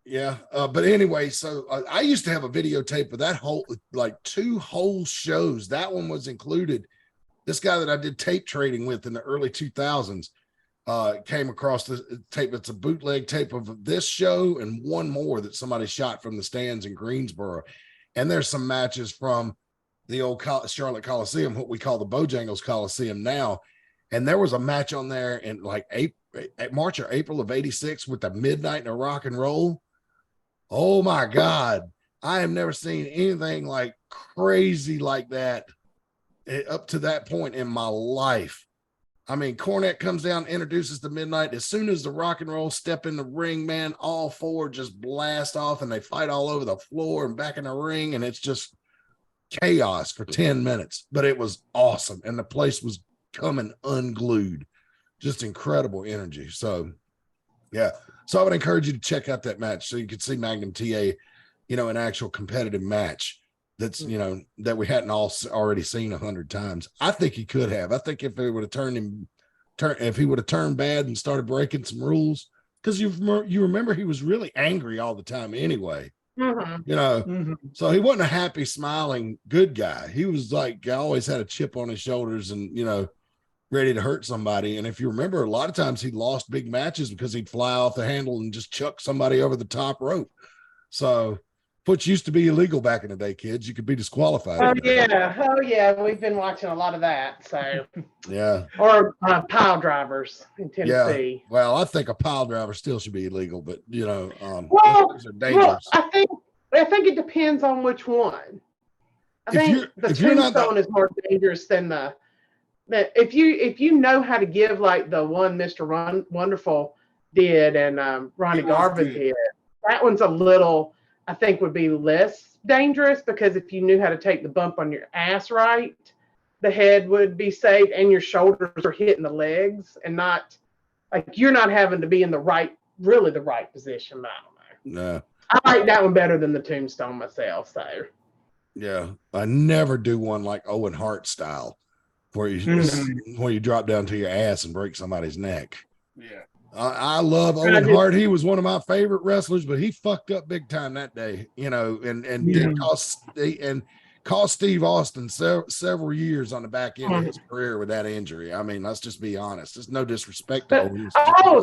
Yeah. But anyway, so I used to have a videotape of that whole, like 2 whole shows. That one was included. This guy that I did tape trading with in the early 2000s came across the tape. It's a bootleg tape of this show and one more that somebody shot from the stands in Greensboro. And there's some matches from the old Charlotte Coliseum, what we call the Bojangles Coliseum now. And there was a match on there in like March or April of 86 with the Midnight and a Rock and Roll. Oh my God. I have never seen anything like crazy like that up to that point in my life. I mean, Cornette comes down, introduces the Midnight. As soon as the Rock and Roll step in the ring, man, all 4 just blast off and they fight all over the floor and back in the ring. And it's just chaos for 10 minutes, but it was awesome. And the place was coming unglued, just incredible energy. So, yeah. So I would encourage you to check out that match so you could see Magnum T.A., an actual competitive match. That's, that we hadn't all already seen 100 times. I think he could have. I think if he would have turned bad and started breaking some rules, because you remember he was really angry all the time anyway. So he wasn't a happy, smiling, good guy. He was like, always had a chip on his shoulders and, ready to hurt somebody. And if you remember, a lot of times he lost big matches because he'd fly off the handle and just chuck somebody over the top rope. So, which used to be illegal back in the day, kids. You could be disqualified. Oh yeah. We've been watching a lot of that. So yeah. Or pile drivers in Tennessee. Yeah. Well, I think a pile driver still should be illegal, but those are dangerous. Well, I think it depends on which one. I think the tombstone is more dangerous than the if you know how to give like the one Mr. Wonderful did and Ronnie Garvin did. That one's a little, I think, would be less dangerous because if you knew how to take the bump on your ass right, the head would be safe and your shoulders are hitting the legs and not like you're not having to be in the right position. I don't know. No. I like that one better than the tombstone myself. So yeah, I never do one like Owen Hart style where you drop down to your ass and break somebody's neck. Yeah. I love Owen Hart. He was one of my favorite wrestlers, but he fucked up big time that day, did cost Steve Austin several years on the back end of his career with that injury. I mean, let's just be honest. There's no disrespect to Owen.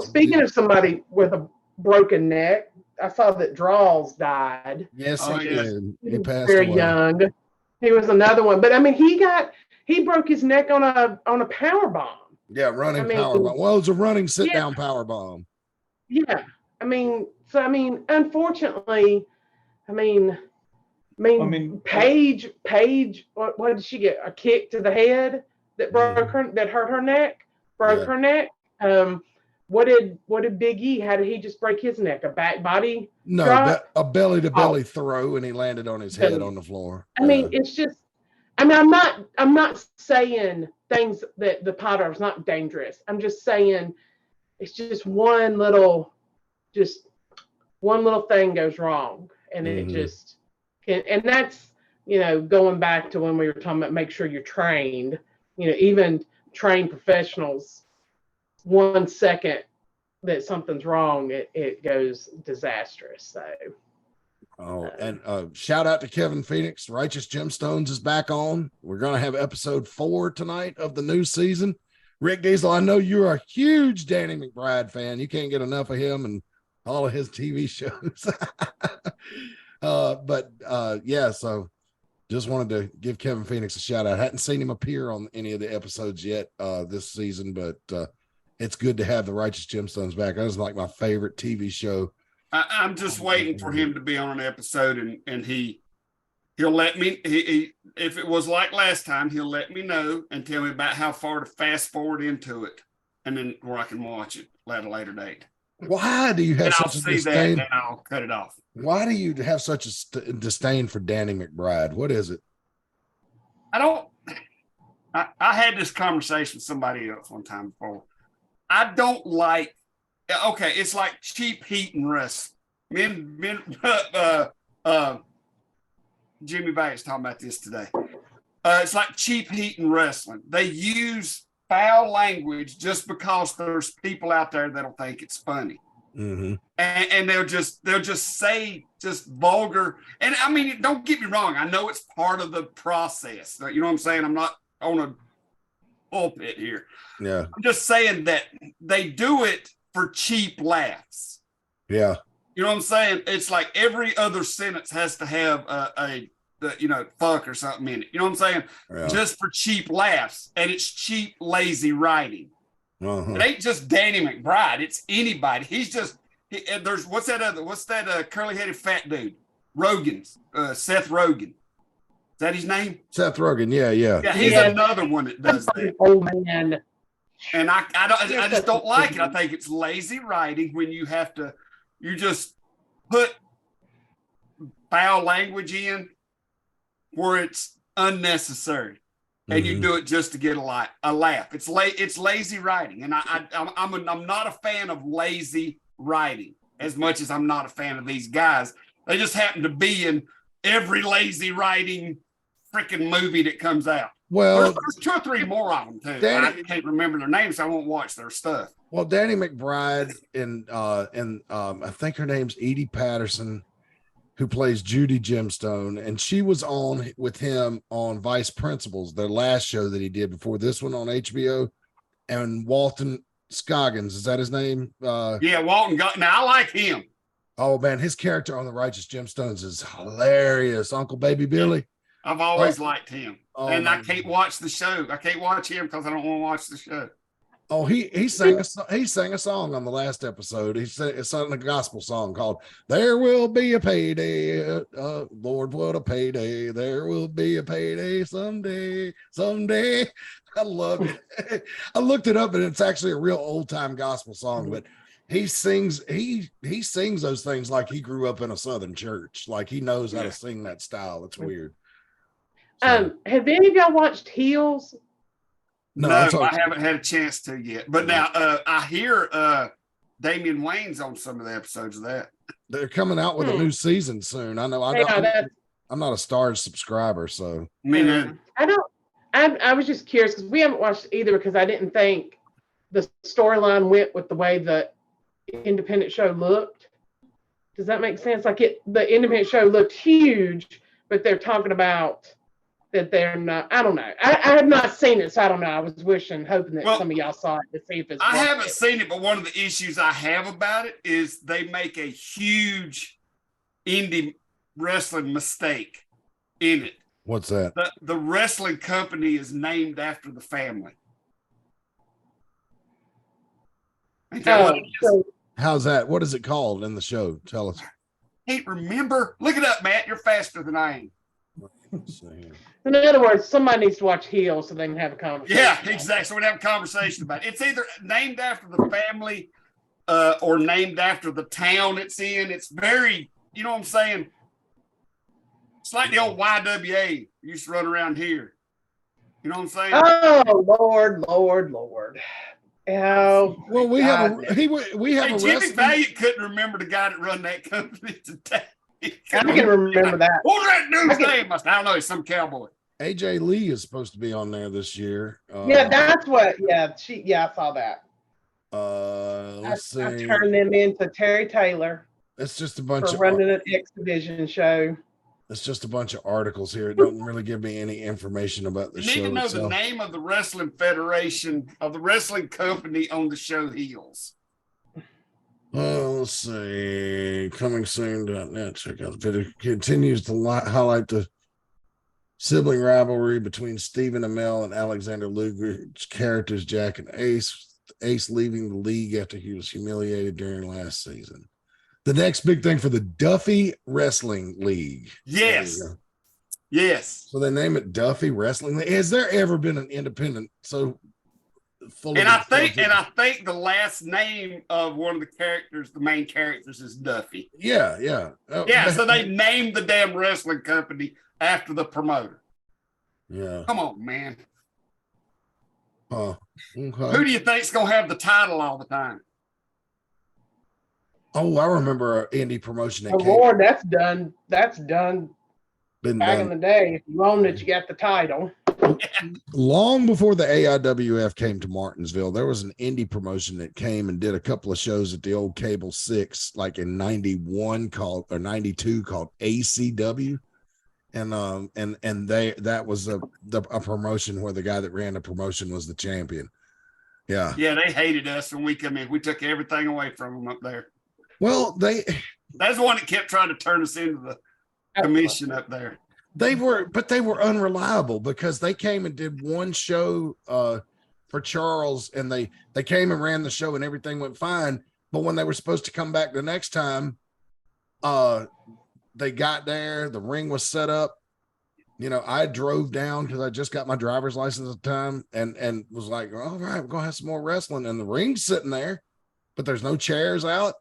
Speaking of somebody with a broken neck, I saw that Draws died. Yes, he did. He passed very away. Young. He was another one, but I mean, he broke his neck on a power bomb. Yeah, power bomb. Well, it was a running sit down power bomb. Yeah, unfortunately, Paige. What did she get? A kick to the head that broke her, that hurt her neck, her neck. what did Big E? How did he just break his neck? A back body? No, a belly to belly throw, and he landed on his head on the floor. I mean, it's just. I mean, I'm not saying things that the powder is not dangerous. I'm just saying it's just one little thing goes wrong, and it just can. And that's, going back to when we were talking about make sure you're trained. Even trained professionals, 1 second that something's wrong, it goes disastrous. So. And shout out to Kevin Phoenix. Righteous Gemstones is back on. We're going to have episode 4 tonight of the new season. Rick Diesel, I know you're a huge Danny McBride fan. You can't get enough of him and all of his TV shows. So just wanted to give Kevin Phoenix a shout out. I hadn't seen him appear on any of the episodes yet this season, but it's good to have the Righteous Gemstones back. That was like my favorite TV show. I'm just waiting for him to be on an episode, and he'll let me. If it was like last time, he'll let me know and tell me about how far to fast forward into it, and then where I can watch it at a later date. Why do you have such a disdain? And I'll cut it off. Why do you have such a disdain for Danny McBride? What is it? I had this conversation with somebody else one time before. I don't like. Okay, it's like cheap heat and wrestling. Jimmy Bates talking about this today. It's like cheap heat and wrestling. They use foul language just because there's people out there that'll think it's funny, and they'll just say just vulgar. And I mean, don't get me wrong. I know it's part of the process. You know what I'm saying? I'm not on a pulpit here. Yeah, I'm just saying that they do it for cheap laughs. Yeah. You know what I'm saying? It's like every other sentence has to have a fuck or something in it. You know what I'm saying? Yeah. Just for cheap laughs. And it's cheap, lazy writing. It ain't just Danny McBride. It's anybody. He's just, there's, what's that curly-headed fat dude? Rogan's, Seth Rogen. Is that his name? Seth Rogen, yeah. Yeah, he's another one that does that. Oh, man. And I just don't like it. I think it's lazy writing when you just put foul language in where it's unnecessary, and you do it just to get a laugh. It's lazy writing, and I'm not a fan of lazy writing as much as I'm not a fan of these guys. They just happen to be in every lazy writing freaking movie that comes out. Well, there's 2 or 3 more of them too. I can't remember their names, so I won't watch their stuff. Well, Danny McBride and I think her name's Edie Patterson, who plays Judy Gemstone, and she was on with him on Vice Principals, their last show that he did before this one on HBO. And Walton Scoggins, is that his name? Yeah, Walton. Now I like him. Oh man, his character on the Righteous Gemstones is hilarious. Uncle Baby Billy. I've always liked him. And I can't watch the show. I can't watch him because I don't want to watch the show. Oh, he sang a song on the last episode. He sang a gospel song called "There Will Be a Payday." Lord, what a payday! There will be a payday someday. I love it. I looked it up, and it's actually a real old time gospel song. But he sings those things like he grew up in a Southern church. Like he knows how to sing that style. It's weird. Have any of y'all watched Heels? No, I haven't had a chance to yet. But now I hear Damian Wayne's on some of the episodes of that. They're coming out with a new season soon. I know. I'm not a Starz subscriber, so. I was just curious because we haven't watched either because I didn't think the storyline went with the way the independent show looked. Does that make sense? Like the independent show looked huge, but they're talking about that they're not. I don't know. I have not seen it, so I don't know. I was hoping that some of y'all saw it to see if it's. I haven't seen it, but one of the issues I have about it is they make a huge indie wrestling mistake in it. What's that? The wrestling company is named after the family. How's that? What is it called in the show? Tell us. Can't remember. Look it up, Matt. You're faster than I am. In other words, somebody needs to watch Heels so they can have a conversation. Yeah, exactly. So we have a conversation about it. It's either named after the family or named after the town it's in. It's very, you know what I'm saying? It's like the old YWA used to run around here. You know what I'm saying? Oh, Lord. Oh, well, we have a Jimmy wrestling. Valiant couldn't remember the guy that run that company today. I can remember that. What's that dude's name? I don't know. He's some cowboy. AJ Lee is supposed to be on there this year. Yeah, that's what. Yeah, I saw that. Let's see. I turned them into Terry Taylor. It's just a bunch for of running an X Division show. It's just a bunch of articles here. It doesn't really give me any information about the show. You need to know itself. the name of the wrestling federation of the wrestling company on the show Heels. Let's see. Coming soon.net. Check out the video. Continues to highlight the sibling rivalry between Stephen Amell and Alexander Luger's characters, Jack and Ace. Ace leaving the league after he was humiliated during last season. The next big thing for the Duffy Wrestling League. Yes. Yes. So they name it Duffy Wrestling League. Has there ever been an independent so full and I think the last name of one of the characters, the main characters, is Duffy. Yeah. So they named the damn wrestling company after the promoter. Yeah. Come on, man. Okay. Who do you think's gonna have the title all the time? Oh, I remember an indie promotion that Lord, that's done. That's done. Been back done. in the day. If you owned it, you got the title. Long before the AIWF came to Martinsville, there was an indie promotion that came and did a couple of shows at the old Cable 6, like in 91 or 92 called ACW. And that was a promotion where the guy that ran the promotion was the champion. Yeah. Yeah, they hated us when we come in. We took everything away from them up there. Well, that's the one that kept trying to turn us into the commission up there. They were unreliable because they came and did one show for Charles, and they came and ran the show and everything went fine. But when they were supposed to come back the next time, they got there, the ring was set up. You know, I drove down because I just got my driver's license at the time and was like, all right, we're gonna have some more wrestling. And the ring's sitting there, but there's no chairs out.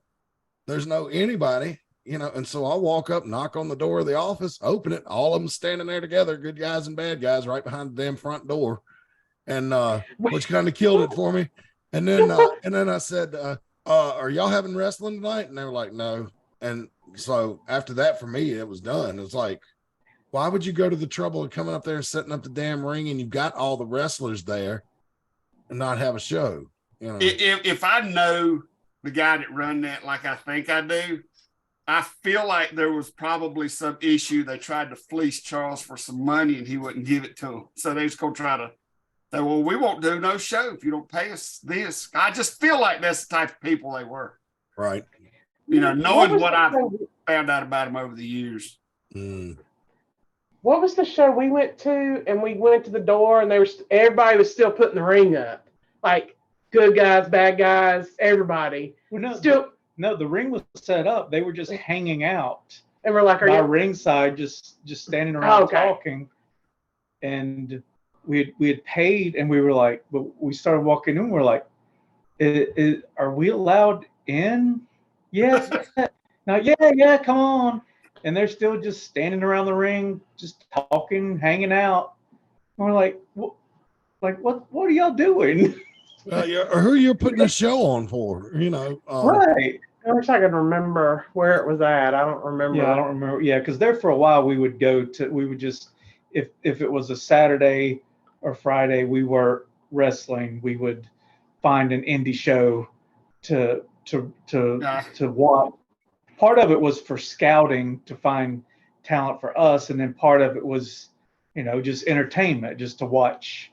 There's no anybody, you know, and so I'll walk up, knock on the door of the office, open it, all of them standing there together, good guys and bad guys, right behind the damn front door. And which kind of killed it for me. And then I said, are y'all having wrestling tonight? And they were like, no. And so after that, for me, it was done. It was like, why would you go to the trouble of coming up there and setting up the damn ring and you've got all the wrestlers there and not have a show? You know, if I know the guy that run that like I think I do, I feel like there was probably some issue. They tried to fleece Charles for some money and he wouldn't give it to them. So they was going to try to say, well, we won't do no show if you don't pay us this. I just feel like that's the type of people they were. right. You know, knowing what I found out about them over the years. What was the show we went to? And we went to the door, and everybody was still putting the ring up, like good guys, bad guys, everybody. Well, no, the ring was set up. They were just hanging out, and we're like, by ringside, just standing around talking. And we had paid, and we were like, but we started walking in. We're like, are we allowed in? Yes. Now, yeah, come on. And they're still just standing around the ring, just talking, hanging out. And we're like, what are y'all doing? Or who you're putting a show on for, you know? Right. I wish I could remember where it was at. I don't remember. Yeah, I don't remember. Yeah, because there for a while we would just, if it was a Saturday or Friday, we were wrestling, we would find an indie show to watch. Part of it was for scouting to find talent for us, and then part of it was, you know, just entertainment, just to watch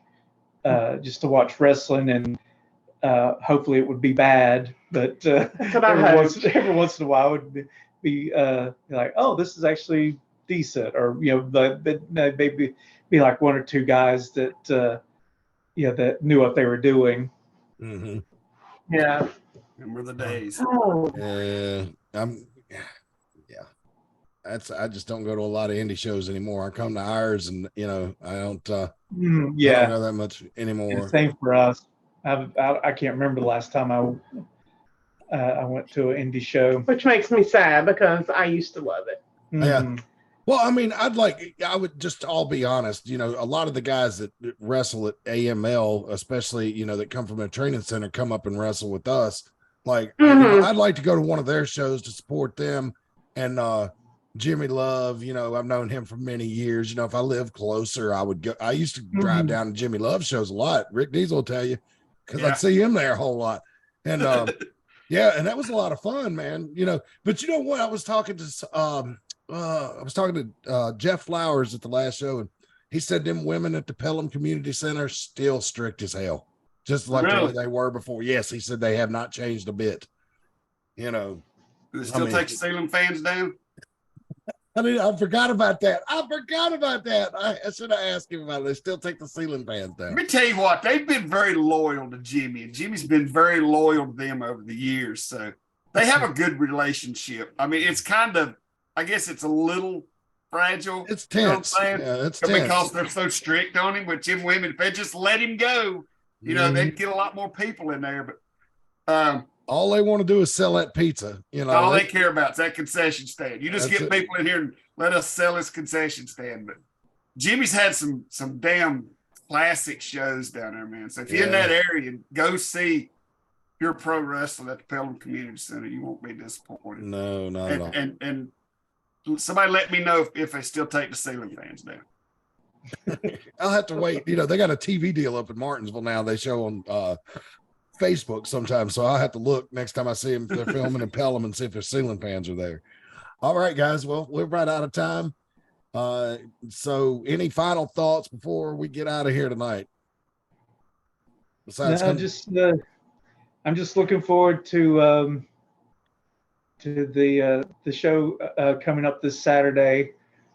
wrestling, and hopefully it would be bad, but every once in a while it would be like, oh, this is actually decent, or you know, maybe be like one or two guys that that knew what they were doing. Mm-hmm. Yeah, remember the days. I just don't go to a lot of indie shows anymore. I come to ours, and you know, I don't. I don't know that much anymore. Same for us. I can't remember the last time I went to an indie show, which makes me sad because I used to love it. Mm-hmm. Yeah. Well, I mean, I would just all be honest, a lot of the guys that wrestle at AML, especially, that come from a training center, come up and wrestle with us. Like, I'd like to go to one of their shows to support them. And Jimmy Love, I've known him for many years. If I lived closer, I would go. I used to drive down to Jimmy Love shows a lot. Rick Diesel will tell you, because I'd see him there a whole lot. And yeah, and that was a lot of fun, man. But you know what? I was talking to Jeff Flowers at the last show, and he said them women at the Pelham Community Center still strict as hell, just like the way they were before. Yes, he said they have not changed a bit. Do they still take ceiling fans down? I forgot about that. I should have asked him about it. They still take the ceiling fans down. Let me tell you what, they've been very loyal to Jimmy, and Jimmy's been very loyal to them over the years. So they have a good relationship. I mean, it's kind of, I guess it's a little fragile. It's tense. Yeah, it's tense. Because they're so strict on him with Jim women. If they just let him go, they'd get a lot more people in there. But all they want to do is sell that pizza. All they care about is that concession stand. You just get people in here and let us sell this concession stand. But Jimmy's had some damn classic shows down there, man. So if you're in that area, go see your pro wrestling at the Pelham Community Center. You won't be disappointed. No, not at all. And somebody let me know if they still take the ceiling fans down. I'll have to wait. They got a TV deal up in Martinsville now. They show on Facebook sometimes, so I'll have to look next time I see them if they're filming in Pelham and see if their ceiling fans are there. All right, guys. Well, we're right out of time. So any final thoughts before we get out of here tonight? Besides, I'm just looking forward to the show coming up this Saturday.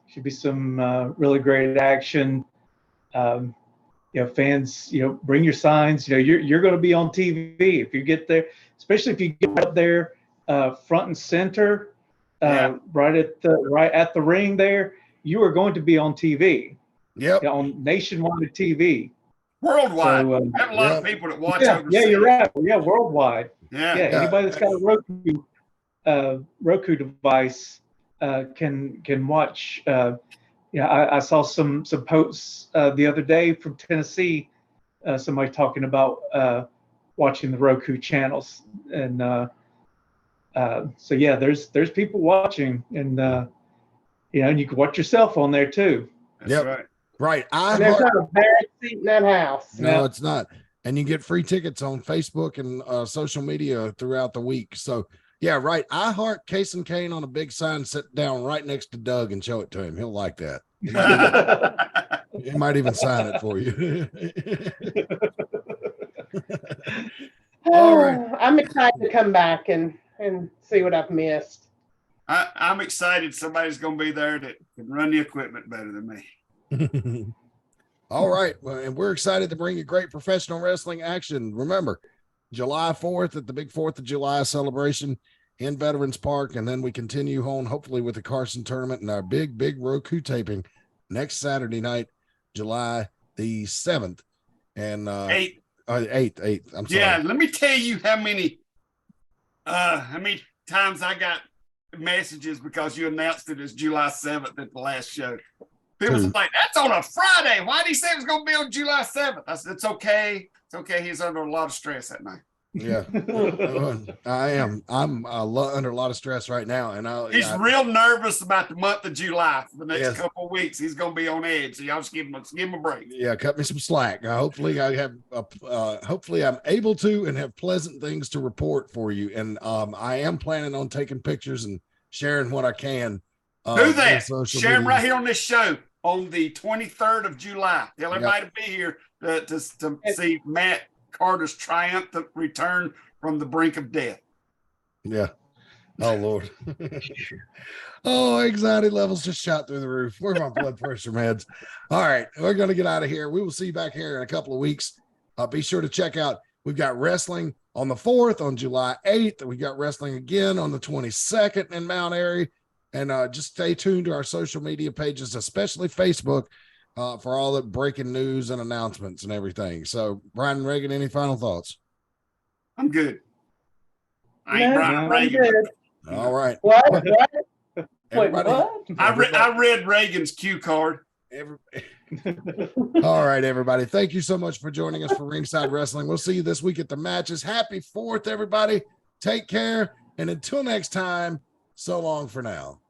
Should be some really great action. Fans, bring your signs. You're going to be on TV if you get there, especially if you get up there front and center, right at the ring there. You are going to be on TV. Yep. On nationwide TV. Worldwide. So, I have a lot of people that watch overseas. Yeah, you're right. Yeah, worldwide. Yeah. Anybody that's got a Roku device can watch. I saw some posts the other day from Tennessee. Somebody talking about watching the Roku channels, and there's people watching, and and you can watch yourself on there too. That's right. There's not a bad seat in that house. No, it's not. And you get free tickets on Facebook and social media throughout the week. So yeah, right. I heart Case and Kane on a big sign, sit down right next to Doug and show it to him. He'll like that. He might even sign it for you. All right. I'm excited to come back and see what I've missed. I'm excited somebody's going to be there that can run the equipment better than me. All right. Well, and we're excited to bring you great professional wrestling action. Remember, July 4th at the big 4th of July celebration in Veterans Park. And then we continue on, hopefully, with the Carson tournament and our big Roku taping next Saturday night, July the 7th. And 8th. I'm sorry. Yeah, let me tell you how many times I got messages because you announced it as July 7th at the last show. People was like, that's on a Friday. Why did he say it was going to be on July 7th? I said, it's okay. It's okay. He's under a lot of stress that night. Yeah, I am. I'm under a lot of stress right now, and he's real nervous about the month of July. For the next couple of weeks, he's going to be on edge. So y'all just give him a break. Yeah, cut me some slack. Hopefully, hopefully I'm able to and have pleasant things to report for you. And I am planning on taking pictures and sharing what I can. Do that. Share them right here on this show on the 23rd of July. Tell everybody to be here to see Matt Carter's triumphant return from the brink of death. Yeah. Oh, Lord. Oh, anxiety levels just shot through the roof. Where are my blood pressure meds? All right. We're going to get out of here. We will see you back here in a couple of weeks. Be sure to check out. We've got wrestling on the 4th, on July 8th. We got wrestling again on the 22nd in Mount Airy. And just stay tuned to our social media pages, especially Facebook, for all the breaking news and announcements and everything. So, Brian and Reagan, any final thoughts? I'm good. I ain't Brian Reagan. All right. What? Everybody, Wait, what? I read Reagan's cue card. All right, everybody. Thank you so much for joining us for Ringside Wrestling. We'll see you this week at the matches. Happy 4th, everybody. Take care. And until next time, so long for now.